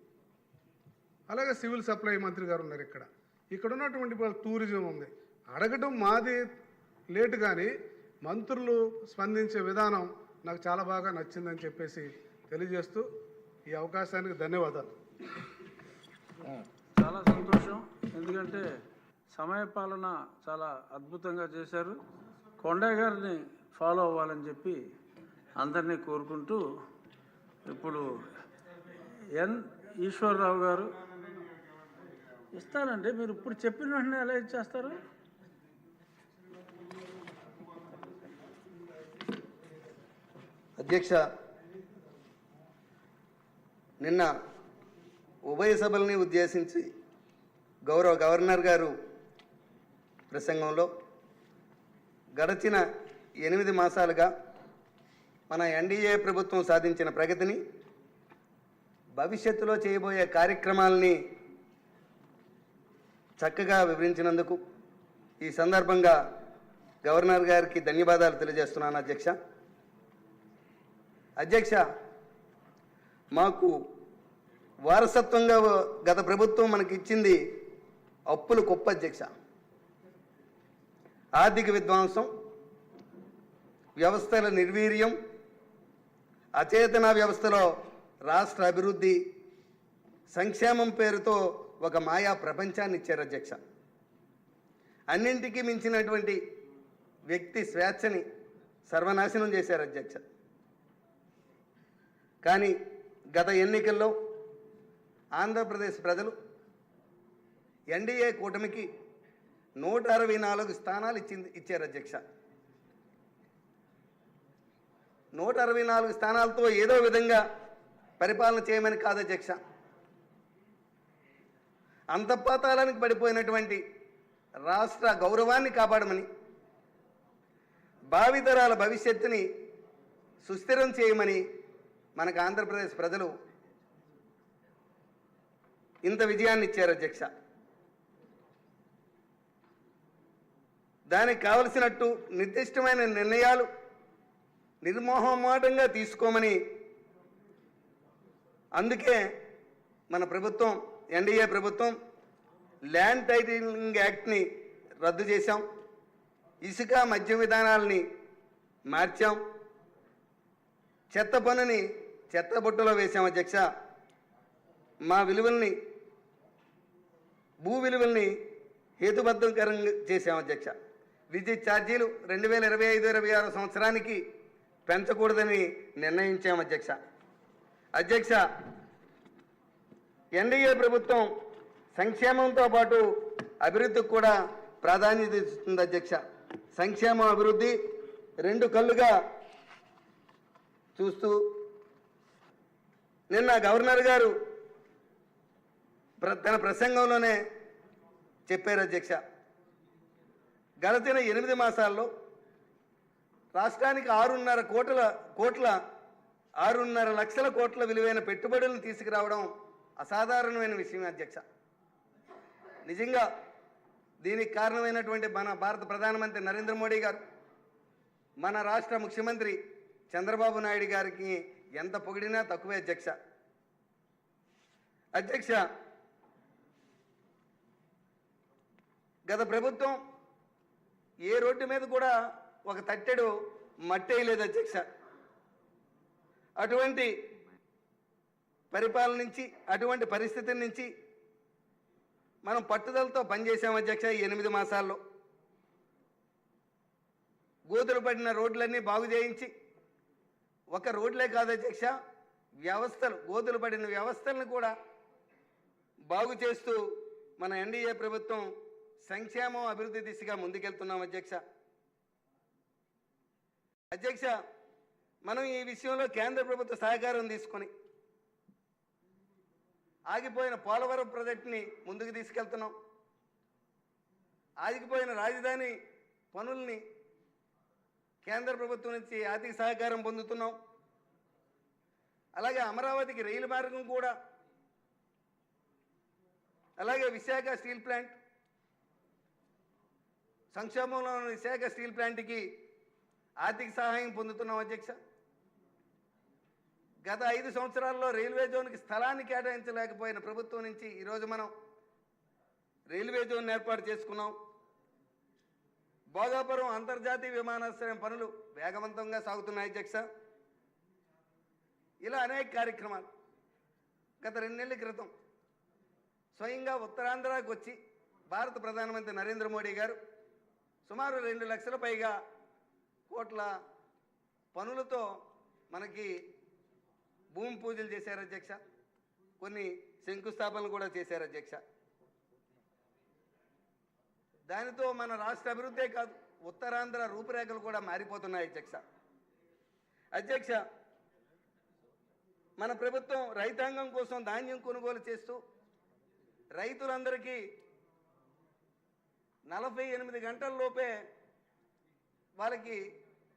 అలాగే సివిల్ సప్లై మంత్రి గారు ఉన్నారు ఇక్కడ ఉన్నటువంటి టూరిజం ఉంది, అడగటం మాది లేటు కానీ మంత్రులు స్పందించే విధానం నాకు చాలా బాగా నచ్చిందని చెప్పేసి తెలియజేస్తూ ఈ అవకాశానికి ధన్యవాదాలు. చాలా సంతోషం, ఎందుకంటే సమయపాలన చాలా అద్భుతంగా చేశారు. కొండయ్య గారిని ఫాలో అవ్వాలని చెప్పి అందరినీ కోరుకుంటూ ఇప్పుడు ఎన్ ఈశ్వరరావు గారు ఇస్తానండి. మీరు ఇప్పుడు చెప్పిన వెంటనే ఎలా ఇచ్చేస్తారు? అధ్యక్ష, నిన్న ఉభయ సభల్ని ఉద్దేశించి గౌరవ గవర్నర్ గారు ప్రసంగంలో గడచిన 8 మాసాలుగా మన ఎన్డీఏ ప్రభుత్వం సాధించిన ప్రగతిని, భవిష్యత్తులో చేయబోయే కార్యక్రమాలని చక్కగా వివరించినందుకు ఈ సందర్భంగా గవర్నర్ గారికి ధన్యవాదాలు తెలియజేస్తున్నాను. అధ్యక్ష, మాకు వారసత్వంగా గత ప్రభుత్వం మనకి ఇచ్చింది అప్పులు కుప్ప. అధ్యక్ష, ఆర్థిక విధ్వంసం, వ్యవస్థల నిర్వీర్యం, అచేతన వ్యవస్థలో రాష్ట్ర అభివృద్ధి, సంక్షేమం పేరుతో ఒక మాయా ప్రపంచాన్ని ఇచ్చారు. అధ్యక్ష, అన్నింటికీ మించినటువంటి వ్యక్తి స్వేచ్ఛని సర్వనాశనం చేశారు. అధ్యక్ష, కానీ గత ఎన్నికల్లో ఆంధ్రప్రదేశ్ ప్రజలు ఎన్డీఏ కూటమికి 164 స్థానాలు ఇచ్చారు అధ్యక్ష. 164 స్థానాలతో ఏదో విధంగా పరిపాలన చేయమని కాదు అధ్యక్ష. అంతఃపాతాళానికి పడిపోయినటువంటి రాష్ట్ర గౌరవాన్ని కాపాడమని, భావితరాల భవిష్యత్తుని సుస్థిరం చేయమని మనకు ఆంధ్రప్రదేశ్ ప్రజలు ఇంత విజయాన్ని ఇచ్చారు అధ్యక్ష. దానికి కావలసినట్టు నిర్దిష్టమైన నిర్ణయాలు నిర్మోహమాటంగా తీసుకోమని, అందుకే మన ప్రభుత్వం ఎన్డీఏ ప్రభుత్వం ల్యాండ్ టైటిలింగ్ యాక్ట్ని రద్దు చేశాం, ఇసుక మద్యం విధానాలని మార్చాం, చెత్త పన్నుని చెత్తబుట్టలో వేశాం అధ్యక్ష. మా విలువల్ని, భూ విలువల్ని హేతుబద్ధకరంగా చేశాం అధ్యక్ష. విద్యుత్ ఛార్జీలు 2025-26 సంవత్సరానికి పెంచకూడదని నిర్ణయించాం అధ్యక్ష. అధ్యక్ష, ఎన్డీఏ ప్రభుత్వం సంక్షేమంతో పాటు అభివృద్ధికి కూడా ప్రాధాన్యత ఇస్తుంది అధ్యక్ష. సంక్షేమం, అభివృద్ధి రెండు కళ్ళుగా చూస్తూ నిన్న గవర్నర్ గారు తన ప్రసంగంలోనే చెప్పారు అధ్యక్ష. గడిచిన 8 మాసాల్లో రాష్ట్రానికి 6.5 లక్షల కోట్ల విలువైన పెట్టుబడులను తీసుకురావడం అసాధారణమైన విషయం అధ్యక్ష. నిజంగా దీనికి కారణమైనటువంటి మన భారత ప్రధానమంత్రి నరేంద్ర మోడీ గారు, మన రాష్ట్ర ముఖ్యమంత్రి చంద్రబాబు నాయుడు గారికి ఎంత పొగిడినా తక్కువే అధ్యక్ష. అధ్యక్ష, గత ప్రభుత్వం ఏ రోడ్డు మీద కూడా ఒక తట్టెడు మట్టి వేయలేదు అధ్యక్ష. అటువంటి పరిపాలన నుంచి, అటువంటి పరిస్థితి నుంచి మనం పట్టుదలతో పనిచేసాం అధ్యక్ష. ఈ 8 మాసాల్లో గోతులు పడిన రోడ్లన్నీ బాగు చేయించి, ఒక రోడ్లే కాదు అధ్యక్ష, వ్యవస్థలు, గోతులు పడిన వ్యవస్థలను కూడా బాగు చేస్తూ మన ఎన్డీఏ ప్రభుత్వం సంక్షేమం, అభివృద్ధి దిశగా ముందుకెళ్తున్నాం అధ్యక్ష. అధ్యక్ష, మనం ఈ విషయంలో కేంద్ర ప్రభుత్వ సహకారం తీసుకొని ఆగిపోయిన పోలవరం ప్రాజెక్టుని ముందుకు తీసుకెళ్తున్నాం. ఆగిపోయిన రాజధాని పనుల్ని కేంద్ర ప్రభుత్వం నుంచి ఆర్థిక సహకారం పొందుతున్నాం. అలాగే అమరావతికి రైలు మార్గం కూడా, అలాగే విశాఖ స్టీల్ ప్లాంట్, సంక్షేమంలో ఉన్న విశాఖ స్టీల్ ప్లాంట్కి ఆర్థిక సహాయం పొందుతున్నాం అధ్యక్ష. గత 5 సంవత్సరాల్లో రైల్వే జోన్కి స్థలాన్ని కేటాయించలేకపోయిన ప్రభుత్వం నుంచి ఈరోజు మనం రైల్వే జోన్ ఏర్పాటు చేసుకున్నాం. భోగాపురం అంతర్జాతీయ విమానాశ్రయం పనులు వేగవంతంగా సాగుతున్నాయి అధ్యక్ష. ఇలా అనేక కార్యక్రమాలు. గత 2 నెలల క్రితం స్వయంగా ఉత్తరాంధ్రకు వచ్చి భారత ప్రధానమంత్రి నరేంద్ర మోడీ గారు సుమారు 2 లక్షల పైగా కోట్ల పనులతో మనకి భూమి పూజలు చేశారు అధ్యక్ష. కొన్ని శంకుస్థాపనలు కూడా చేశారు అధ్యక్ష. దానితో మన రాష్ట్ర అభివృద్ధే కాదు, ఉత్తరాంధ్ర రూపురేఖలు కూడా మారిపోతున్నాయి అధ్యక్ష. అధ్యక్ష, మన ప్రభుత్వం రైతాంగం కోసం ధాన్యం కొనుగోలు చేస్తూ రైతులందరికీ 48 గంటల్లోపే వాళ్ళకి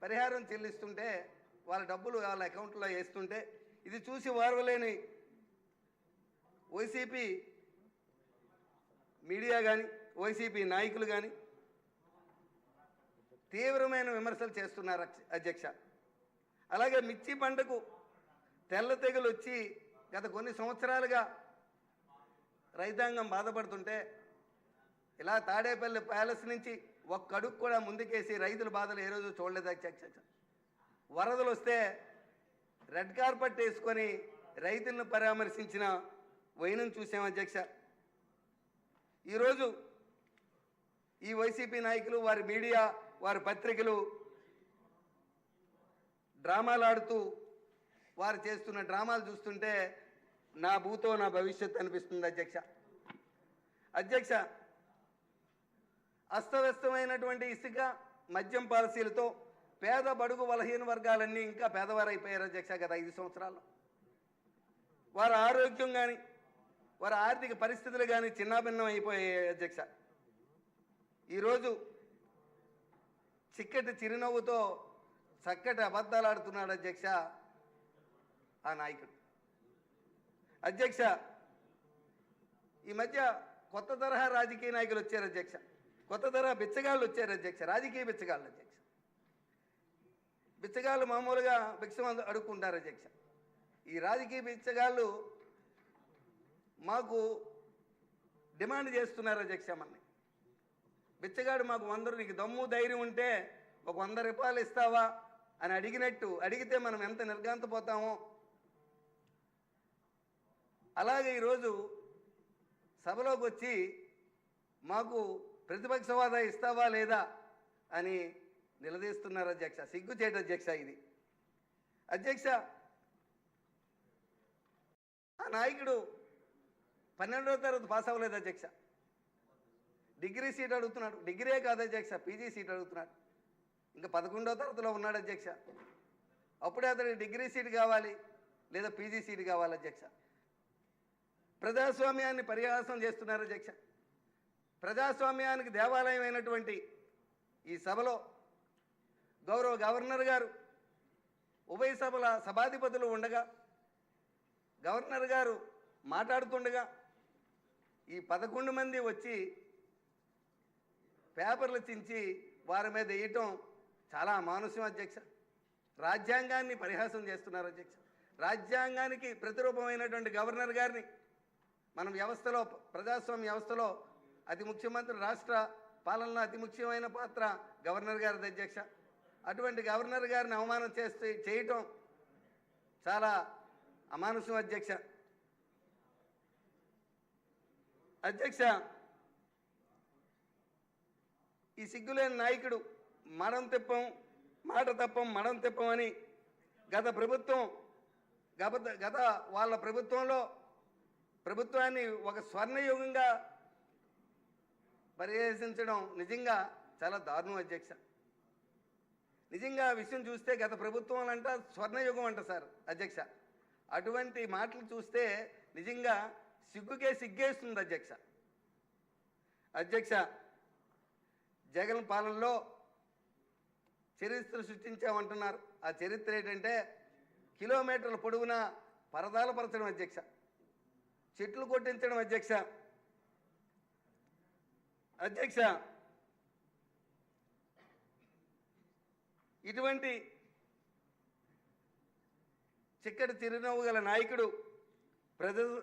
పరిహారం చెల్లిస్తుంటే, వాళ్ళ డబ్బులు వాళ్ళ అకౌంట్లో వేస్తుంటే, ఇది చూసి వారవలేని వైసీపీ మీడియా కానీ, వైసీపీ నాయకులు కానీ తీవ్రమైన విమర్శలు చేస్తున్నారు అధ్యక్ష. అలాగే మిర్చి పంటకు తెల్ల తెగులు వచ్చి గత కొన్ని సంవత్సరాలుగా రైతాంగం బాధపడుతుంటే, ఇలా తాడేపల్లి ప్యాలెస్ నుంచి ఒక్క అడుగు కూడా ముందుకేసి రైతుల బాధలు ఏ రోజు చూడలేదు అధ్యక్ష. వరదలు వస్తే రెడ్ కార్పెట్ వేసుకొని రైతులను పరామర్శించిన వైనం చూసాం అధ్యక్ష. ఈరోజు ఈ వైసీపీ నాయకులు, వారి మీడియా, వారి పత్రికలు డ్రామాలు ఆడుతూ వారు చేస్తున్న డ్రామాలు చూస్తుంటే నా భూతో నా భవిష్యత్తు అనిపిస్తుంది అధ్యక్ష. అధ్యక్ష, అస్తవ్యస్తమైనటువంటి ఇసుక మద్యం పాలసీలతో పేద బడుగు బలహీన వర్గాలన్నీ ఇంకా పేదవారైపోయారు అధ్యక్ష. గత 5 సంవత్సరాల్లో వారి ఆరోగ్యం కానీ వారి ఆర్థిక పరిస్థితులు కానీ చిన్నాభిన్నం అయిపోయాయి అధ్యక్ష. ఈరోజు చిక్కటి చిరునవ్వుతో చక్కటి అబద్ధాలు ఆడుతున్నాడు అధ్యక్ష ఆ నాయకుడు. అధ్యక్ష, ఈ మధ్య కొత్త తరహా రాజకీయ నాయకులు వచ్చారు అధ్యక్ష. కొత్త తరహా బిచ్చగాళ్ళు వచ్చారు అధ్యక్ష. రాజకీయ బిచ్చగాళ్ళు అధ్యక్ష. బిచ్చగాళ్ళు మామూలుగా భిక్షం అడుక్కుంటారు అధ్యక్ష. ఈ రాజకీయ బిచ్చగాళ్ళు మాకు డిమాండ్ చేస్తున్నారు అధ్యక్ష. మనని బిచ్చగాడు మాకు 100 నీకు దమ్ము ధైర్యం ఉంటే ఒక 100 రూపాయలు ఇస్తావా అని అడిగినట్టు అడిగితే మనం ఎంత నిర్గాంతపోతామో అలాగే ఈరోజు సభలోకి వచ్చి మాకు ప్రతిపక్ష హోదా ఇస్తావా లేదా అని నిలదీస్తున్నారు అధ్యక్ష. సిగ్గుచేటు అధ్యక్ష ఇది. అధ్యక్ష, ఆ నాయకుడు 12వ తరగతి పాస్ అవ్వలేదు అధ్యక్ష. డిగ్రీ సీట్ అడుగుతున్నాడు. డిగ్రీ కాదు అధ్యక్ష, పీజీ సీట్ అడుగుతున్నాడు. ఇంకా 11వ తరగతిలో ఉన్నాడు అధ్యక్ష. అప్పుడే అతనికి డిగ్రీ సీట్ కావాలి లేదా పీజీ సీట్ కావాలి అధ్యక్ష. ప్రజాస్వామ్యాన్ని పరిహాసం చేస్తున్నారు అధ్యక్ష. ప్రజాస్వామ్యానికి దేవాలయం అయినటువంటి ఈ సభలో గౌరవ గవర్నర్ గారు ఉభయ సభల సభాధిపతులు ఉండగా గవర్నర్ గారు మాట్లాడుతుండగా ఈ 11 మంది వచ్చి పేపర్లు చించి వారి మీద వేయటం చాలా అమానుష్యం అధ్యక్ష. రాజ్యాంగాన్ని పరిహాసం చేస్తున్నారు అధ్యక్ష. రాజ్యాంగానికి ప్రతిరూపమైనటువంటి గవర్నర్ గారిని మనం వ్యవస్థలో ప్రజాస్వామ్య వ్యవస్థలో అతి ముఖ్యమంత్రి రాష్ట్ర పాలనలో అతి ముఖ్యమైన పాత్ర గవర్నర్ గారిది అధ్యక్ష. అటువంటి గవర్నర్ గారిని అవమానం చేయటం చాలా అమానుషం అధ్యక్ష. అధ్యక్ష, ఈ సిగ్గులేని నాయకుడు మడం తిప్పం మాట తప్పం మడం తిప్పం అని గత వాళ్ళ ప్రభుత్వాన్ని ఒక స్వర్ణయుగంగా పరిహసించడం నిజంగా చాలా దారుణం అధ్యక్ష. నిజంగా ఆ విషయం చూస్తే గత ప్రభుత్వం అంట స్వర్ణయుగం అంట సార్ అధ్యక్ష. అటువంటి మాటలు చూస్తే నిజంగా సిగ్గేస్తుంది అధ్యక్ష. అధ్యక్ష, జగన్ పాలనలో చరిత్ర సృష్టించామంటున్నారు. ఆ చరిత్ర ఏంటంటే కిలోమీటర్ల పొడవునా పరదాలు పరచడం అధ్యక్ష, చెట్లు కొట్టించడం అధ్యక్ష. అధ్యక్ష, ఇటువంటి చిక్కటి చిరునవ్వు గల నాయకుడు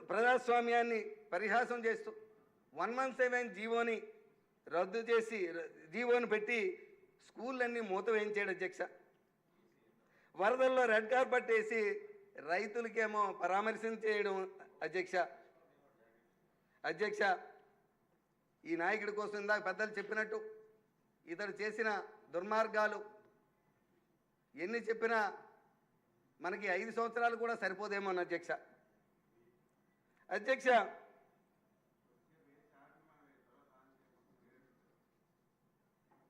ప్రజాస్వామ్యాన్ని పరిహాసం చేస్తూ 117 జీవోని రద్దు చేసి జీవోని పెట్టి స్కూళ్ళన్నీ మూత వేయించాడు అధ్యక్ష. వరదల్లో రెడ్ కార్పెట్ వేసి రైతులకేమో పరామర్శించేయడం అధ్యక్ష. అధ్యక్ష, ఈ నాయకుడి కోసం ఇందాక పెద్దలు చెప్పినట్టు ఇతడు చేసిన దుర్మార్గాలు ఎన్ని చెప్పినా మనకి 5 సంవత్సరాలు కూడా సరిపోదేమో అధ్యక్ష. అధ్యక్ష,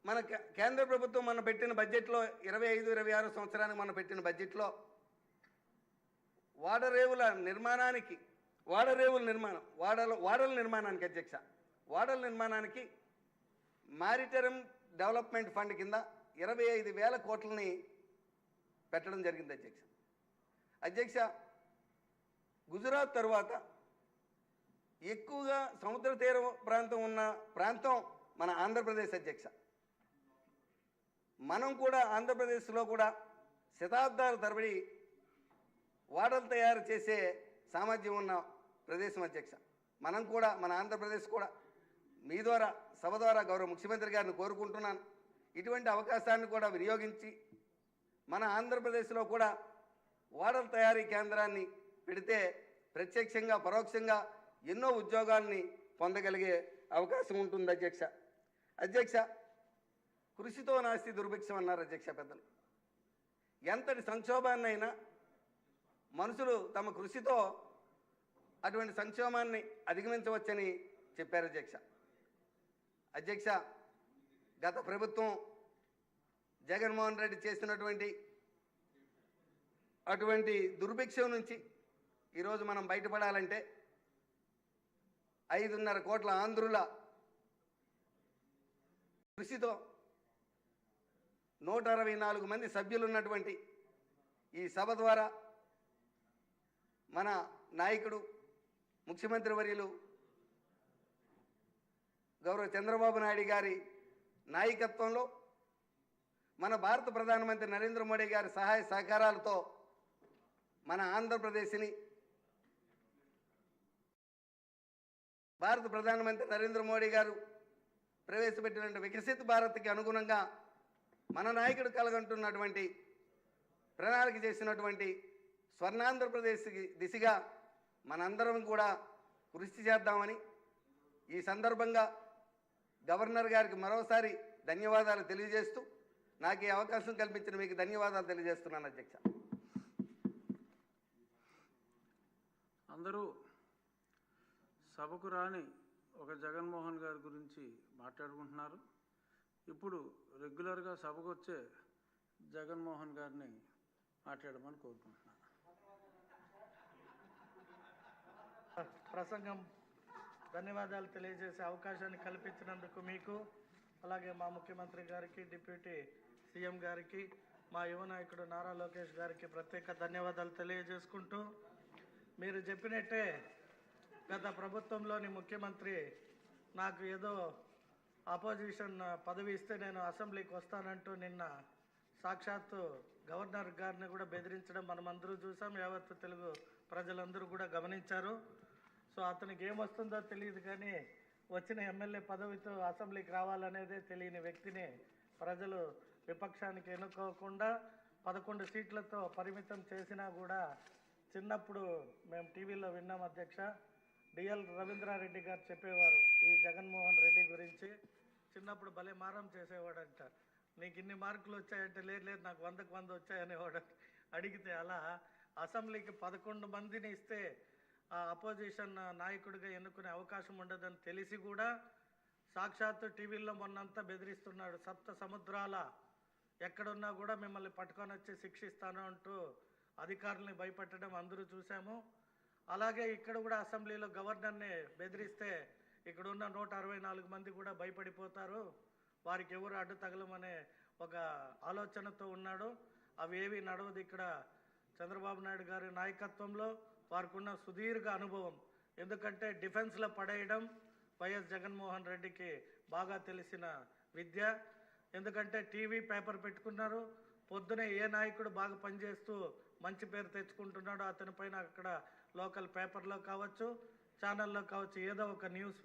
మన కేంద్ర ప్రభుత్వం మనం పెట్టిన బడ్జెట్లో 25-26 సంవత్సరానికి మనం పెట్టిన బడ్జెట్లో వాడల నిర్మాణానికి అధ్యక్ష, వాడల నిర్మాణానికి మారిటైమ్ డెవలప్మెంట్ ఫండ్ కింద 25,000 కోట్లని పెట్టడం జరిగింది అధ్యక్ష. అధ్యక్ష, గుజరాత్ తర్వాత ఎక్కువగా సముద్ర తీర ప్రాంతం ఉన్న ప్రాంతం మన ఆంధ్రప్రదేశ్ అధ్యక్ష. మనం కూడా ఆంధ్రప్రదేశ్లో కూడా శతాబ్దాల తరబడి వాడలు తయారు చేసే సామర్థ్యం ఉన్న ప్రదేశం అధ్యక్ష. మనం కూడా మన ఆంధ్రప్రదేశ్ కూడా మీ ద్వారా సభ ద్వారా గౌరవ ముఖ్యమంత్రి గారిని కోరుకుంటున్నాను, ఇటువంటి అవకాశాన్ని కూడా వినియోగించి మన ఆంధ్రప్రదేశ్లో కూడా వాడల తయారీ కేంద్రాన్ని పెడితే ప్రత్యక్షంగా పరోక్షంగా ఎన్నో ఉద్యోగాల్ని పొందగలిగే అవకాశం ఉంటుంది అధ్యక్ష. అధ్యక్ష, కృషితో నాస్తి దుర్భిక్షం అన్నారు అధ్యక్ష పెద్దలు. ఎంతటి సంక్షోభాన్నైనా మనుషులు తమ కృషితో అటువంటి సంక్షోభాన్ని అధిగమించవచ్చని చెప్పారు అధ్యక్ష. గత ప్రభుత్వం జగన్మోహన్ రెడ్డి చేసినటువంటి అటువంటి దుర్భిక్షం నుంచి ఈరోజు మనం బయటపడాలంటే 5.5 కోట్ల ఆంధ్రుల కృషితో 164 మంది సభ్యులున్నటువంటి ఈ సభ ద్వారా మన నాయకుడు ముఖ్యమంత్రి వర్యులు గౌరవ చంద్రబాబు నాయుడు గారి నాయకత్వంలో మన భారత ప్రధానమంత్రి నరేంద్ర మోడీ గారి సహాయ సహకారాలతో మన ఆంధ్రప్రదేశ్ని భారత ప్రధానమంత్రి నరేంద్ర మోడీ గారు ప్రవేశపెట్టినటువంటి వికసిత భారత్కి అనుగుణంగా మన నాయకుడు కలగంటున్నటువంటి ప్రణాళిక చేసినటువంటి స్వర్ణాంధ్రప్రదేశ్ దిశగా మనందరం కూడా కృషి చేద్దామని ఈ సందర్భంగా గవర్నర్ గారికి మరోసారి ధన్యవాదాలు తెలియజేస్తూ నాకు ఈ అవకాశం కల్పించిన మీకు ధన్యవాదాలు తెలియజేస్తున్నాను అధ్యక్ష. అందరూ సభకు రాని ఒక జగన్మోహన్ గారి గురించి మాట్లాడుకుంటున్నారు. ఇప్పుడు రెగ్యులర్గా సభకు వచ్చే జగన్మోహన్ గారిని మాట్లాడమని కోరుకుంటున్నాను. ప్రసంగం ధన్యవాదాలు తెలియజేసే అవకాశాన్ని కల్పించినందుకు మీకు, అలాగే మా ముఖ్యమంత్రి గారికి, డిప్యూటీ సీఎం గారికి, మా యువ నాయకుడు నారా లోకేష్ గారికి ప్రత్యేక ధన్యవాదాలు తెలియజేసుకుంటూ, మీరు చెప్పినట్టే గత ప్రభుత్వంలోని ముఖ్యమంత్రి నాకు ఏదో ఆపోజిషన్ పదవి ఇస్తే నేను అసెంబ్లీకి వస్తానంటూ నిన్న సాక్షాత్తు గవర్నర్ గారిని కూడా బెదిరించడం మనమందరూ చూసాం, యావత్తు తెలుగు ప్రజలందరూ కూడా గమనించారు. సో అతనికి ఏమొస్తుందో తెలియదు, కానీ వచ్చిన ఎమ్మెల్యే పదవితో అసెంబ్లీకి రావాలనేదే తెలియని వ్యక్తిని ప్రజలు విపక్షానికి ఎన్నుకోకుండా 11 సీట్లతో పరిమితం చేసినా కూడా చిన్నప్పుడు మేము టీవీలో విన్నాం అధ్యక్ష. డిఎల్ రవీంద్రారెడ్డి గారు చెప్పేవారు ఈ జగన్మోహన్ రెడ్డి గురించి. చిన్నప్పుడు భలే మారం చేసేవాడంట. నీకు ఇన్ని మార్కులు వచ్చాయంటే లేదు లేదు నాకు 100కు 100 వచ్చాయనేవాడు. అడిగితే అలా అసెంబ్లీకి 11 మందిని ఇస్తే ఆ అపోజిషన్ నాయకుడిగా ఎన్నుకునే అవకాశం ఉండదని తెలిసి కూడా సాక్షాత్తు టీవీల్లో మొన్నంతా బెదిరిస్తున్నాడు. 7 సముద్రాల ఎక్కడున్నా కూడా మిమ్మల్ని పట్టుకొని వచ్చి శిక్షిస్తాను అంటూ అధికారుల్ని భయపెట్టడం అందరూ చూసాము. అలాగే ఇక్కడ కూడా అసెంబ్లీలో గవర్నర్ని బెదిరిస్తే ఇక్కడ ఉన్న 164 మంది కూడా భయపడిపోతారు, వారికి ఎవరు అడ్డు తగలమనే ఒక ఆలోచనతో ఉన్నాడు. అవి ఏవి నడవదు. ఇక్కడ చంద్రబాబు నాయుడు గారి నాయకత్వంలో వారికి ఉన్న సుదీర్ఘ అనుభవం, ఎందుకంటే డిఫెన్స్లో పడేయడం వైఎస్ జగన్మోహన్ రెడ్డికి బాగా తెలిసిన విద్య. ఎందుకంటే టీవీ పేపర్ పెట్టుకున్నారు, పొద్దునే ఏ నాయకుడు బాగా పనిచేస్తూ మంచి పేరు తెచ్చుకుంటున్నాడో అతని పైన అక్కడ లోకల్ పేపర్లో కావచ్చు, ఛానల్లో కావచ్చు ఏదో ఒక న్యూస్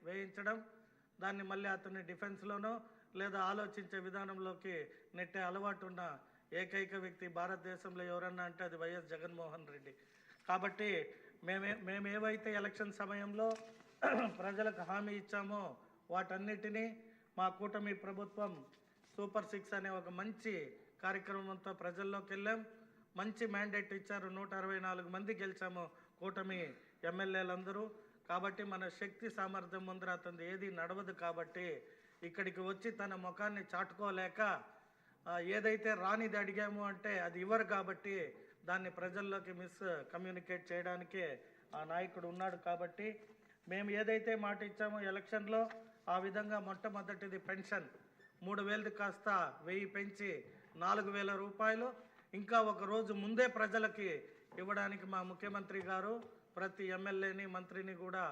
వేయించడం, దాన్ని మళ్ళీ అతన్ని డిఫెన్స్లోనో లేదా ఆలోచించే విధానంలోకి నెట్టే అలవాటు ఉన్న ఏకైక వ్యక్తి భారతదేశంలో ఎవరన్నా అంటే అది వైఎస్ జగన్మోహన్ రెడ్డి. కాబట్టి మేమేవైతే ఎలక్షన్ సమయంలో ప్రజలకు హామీ ఇచ్చామో వాటన్నిటినీ మా కూటమి ప్రభుత్వం సూపర్ 6 అనే ఒక మంచి కార్యక్రమంతో ప్రజల్లోకి వెళ్ళాం. మంచి మ్యాండేట్ ఇచ్చారు. 164 మంది గెలిచాము కూటమి ఎమ్మెల్యేలందరూ. కాబట్టి మన శక్తి సామర్థ్యం ముందర అతను ఏది నడవదు. కాబట్టి ఇక్కడికి వచ్చి తన ముఖాన్ని చాటుకోలేక ఏదైతే రానిది అడిగాము అంటే అది ఇవ్వరు. కాబట్టి దాన్ని ప్రజల్లోకి కమ్యూనికేట్ చేయడానికే ఆ నాయకుడు ఉన్నాడు. కాబట్టి మేము ఏదైతే మాట ఇచ్చామో ఎలక్షన్లో ఆ విధంగా మొట్టమొదటిది పెన్షన్ 3000 కాస్త 1000 పెంచి 4000 రూపాయలు ఇంకా ఒక రోజు ముందే ప్రజలకి ఇవ్వడానికి మా ముఖ్యమంత్రి గారు ప్రతి ఎమ్మెల్యేని మంత్రిని కూడా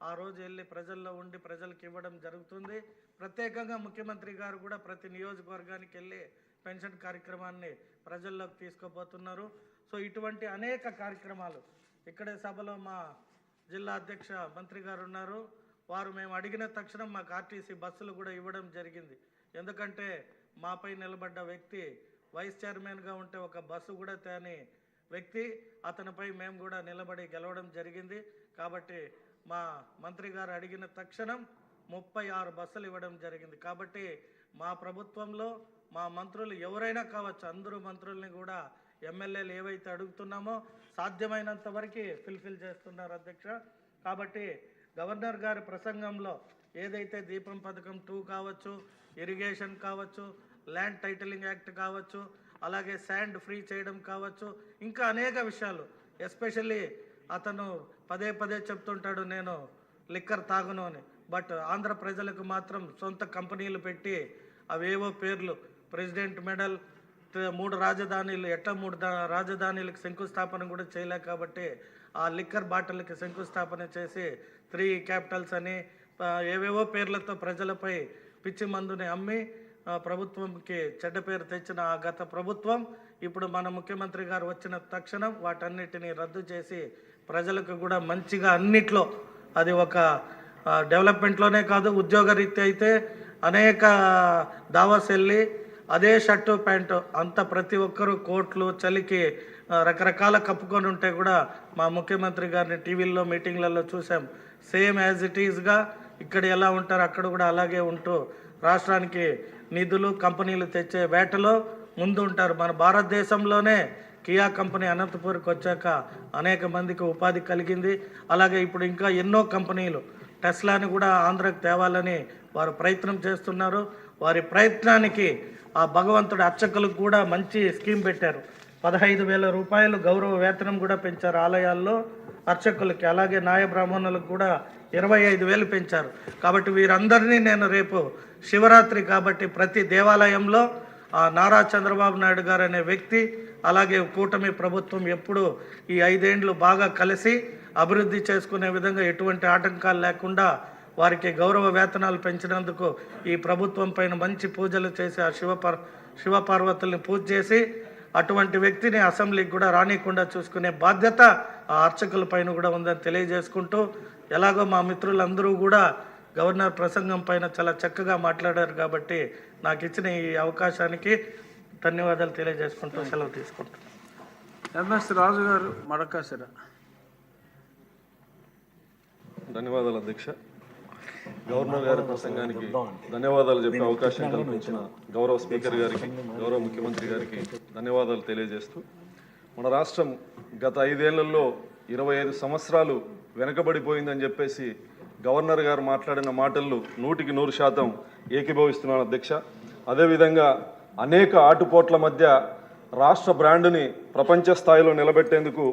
ఆ రోజు వెళ్ళి ప్రజల్లో ఉండి ప్రజలకు ఇవ్వడం జరుగుతుంది. ప్రత్యేకంగా ముఖ్యమంత్రి గారు కూడా ప్రతి నియోజకవర్గానికి వెళ్ళి పెన్షన్ కార్యక్రమాన్ని ప్రజల్లోకి తీసుకుపోతున్నారు. సో ఇటువంటి అనేక కార్యక్రమాలు ఇక్కడే సభలో మా జిల్లా అధ్యక్ష మంత్రి గారు ఉన్నారు. వారు మేము అడిగిన తక్షణం మాకు ఆర్టీసీ బస్సులు కూడా ఇవ్వడం జరిగింది. ఎందుకంటే మాపై నిలబడ్డ వ్యక్తి వైస్ చైర్మన్గా ఉంటే ఒక బస్సు కూడా తేని వ్యక్తి, అతనిపై మేము కూడా నిలబడి గెలవడం జరిగింది. కాబట్టి మా మంత్రి గారు అడిగిన తక్షణం 36 బస్సులు ఇవ్వడం జరిగింది. కాబట్టి మా ప్రభుత్వంలో మా మంత్రులు ఎవరైనా కావచ్చు, అందరూ మంత్రుల్ని కూడా ఎమ్మెల్యేలు ఏవైతే అడుగుతున్నామో సాధ్యమైనంత వరకు ఫుల్ఫిల్ చేస్తున్నారు అధ్యక్ష. కాబట్టి గవర్నర్ గారి ప్రసంగంలో ఏదైతే దీపం పథకం 2 కావచ్చు, ఇరిగేషన్ కావచ్చు, ల్యాండ్ టైటిలింగ్ యాక్ట్ కావచ్చు, అలాగే శాండ్ ఫ్రీ చేయడం కావచ్చు, ఇంకా అనేక విషయాలు, ఎస్పెషల్లీ అతను పదే పదే చెప్తుంటాడు నేను లిక్కర్ తాగును అని. బట్ ఆంధ్ర ప్రజలకు మాత్రం సొంత కంపెనీలు పెట్టి అవేవో పేర్లు ప్రెసిడెంట్ మెడల్ 3 రాజధానీలు ఎట్లా 3 రాజధానీలకు శంకుస్థాపన కూడా చేయలేక కాబట్టి ఆ లిక్కర్ బాటిల్కి శంకుస్థాపన చేసి 3 క్యాపిటల్స్ అని ఏవేవో పేర్లతో ప్రజలపై పిచ్చి మందుని అమ్మి ప్రభుత్వంకి చెడ్డ పేరు తెచ్చిన ఆ గత ప్రభుత్వం ఇప్పుడు మన ముఖ్యమంత్రి గారు వచ్చిన తక్షణం వాటన్నిటిని రద్దు చేసి ప్రజలకు కూడా మంచిగా అన్నిట్లో అది ఒక డెవలప్మెంట్లోనే కాదు, ఉద్యోగరీత్యా అయితే అనేక దావాస్ వెళ్ళి అదే షర్టు ప్యాంటు అంత ప్రతి ఒక్కరూ కోట్లు చలికి రకరకాల కప్పుకొని ఉంటే కూడా మా ముఖ్యమంత్రి గారిని టీవీల్లో మీటింగ్లలో చూసాం. సేమ్ యాజ్ ఇట్ ఈజ్గా ఇక్కడ ఎలా ఉంటారో అక్కడ కూడా అలాగే ఉంటూ రాష్ట్రానికి నిధులు కంపెనీలు తెచ్చే వేటలో ముందు ఉంటారు. మన భారతదేశంలోనే కియా కంపెనీ అనంతపూర్కి వచ్చాక అనేక మందికి ఉపాధి కలిగింది. అలాగే ఇప్పుడు ఇంకా ఎన్నో కంపెనీలు టెస్లాని కూడా ఆంధ్రాకి తేవాలని వారు ప్రయత్నం చేస్తున్నారు. వారి ప్రయత్నానికి ఆ భగవంతుడి అర్చకులకు కూడా మంచి స్కీమ్ పెట్టారు. 15,000 రూపాయలు గౌరవ వేతనం కూడా పెంచారు ఆలయాల్లో అర్చకులకి. అలాగే నాయ బ్రాహ్మణులకు కూడా 25,000 పెంచారు. కాబట్టి వీరందరినీ నేను రేపు శివరాత్రి కాబట్టి ప్రతి దేవాలయంలో నారా చంద్రబాబు నాయుడు గారు అనే వ్యక్తి, అలాగే కూటమి ప్రభుత్వం ఎప్పుడు ఈ 5 ఏళ్ళు బాగా కలిసి అభివృద్ధి చేసుకునే విధంగా ఎటువంటి ఆటంకాలు లేకుండా వారికి గౌరవ వేతనాలు పెంచినందుకు ఈ ప్రభుత్వం పైన మంచి పూజలు చేసి ఆ శివపార్వతుల్ని పూజ చేసి అటువంటి వ్యక్తిని అసెంబ్లీకి కూడా రానియకుండా చూసుకునే బాధ్యత ఆ అర్చకుల పైన కూడా ఉందని తెలియజేసుకుంటూ, ఎలాగో మా మిత్రులందరూ కూడా గవర్నర్ ప్రసంగం పైన చాలా చక్కగా మాట్లాడారు కాబట్టి నాకు ఇచ్చిన ఈ అవకాశానికి ధన్యవాదాలు తెలియజేసుకుంటూ సెలవు తీసుకుంటాను. ఎంఎస్ రాజు గారు మడకాసిర. ధన్యవాదాలు అధ్యక్ష. గవర్నర్ గారి ప్రసంగానికి ధన్యవాదాలు చెప్పే అవకాశం కల్పించిన గౌరవ స్పీకర్ గారికి, గౌరవ ముఖ్యమంత్రి గారికి ధన్యవాదాలు తెలియజేస్తూ, మన రాష్ట్రం గత 5 ఏళ్లలో 25 సంవత్సరాలు వెనకబడిపోయిందని చెప్పేసి గవర్నర్ గారు మాట్లాడిన మాటలు 100% ఏకీభవిస్తున్నాను అధ్యక్ష. అదేవిధంగా అనేక ఆటుపోట్ల మధ్య రాష్ట్ర బ్రాండుని ప్రపంచ స్థాయిలో నిలబెట్టేందుకు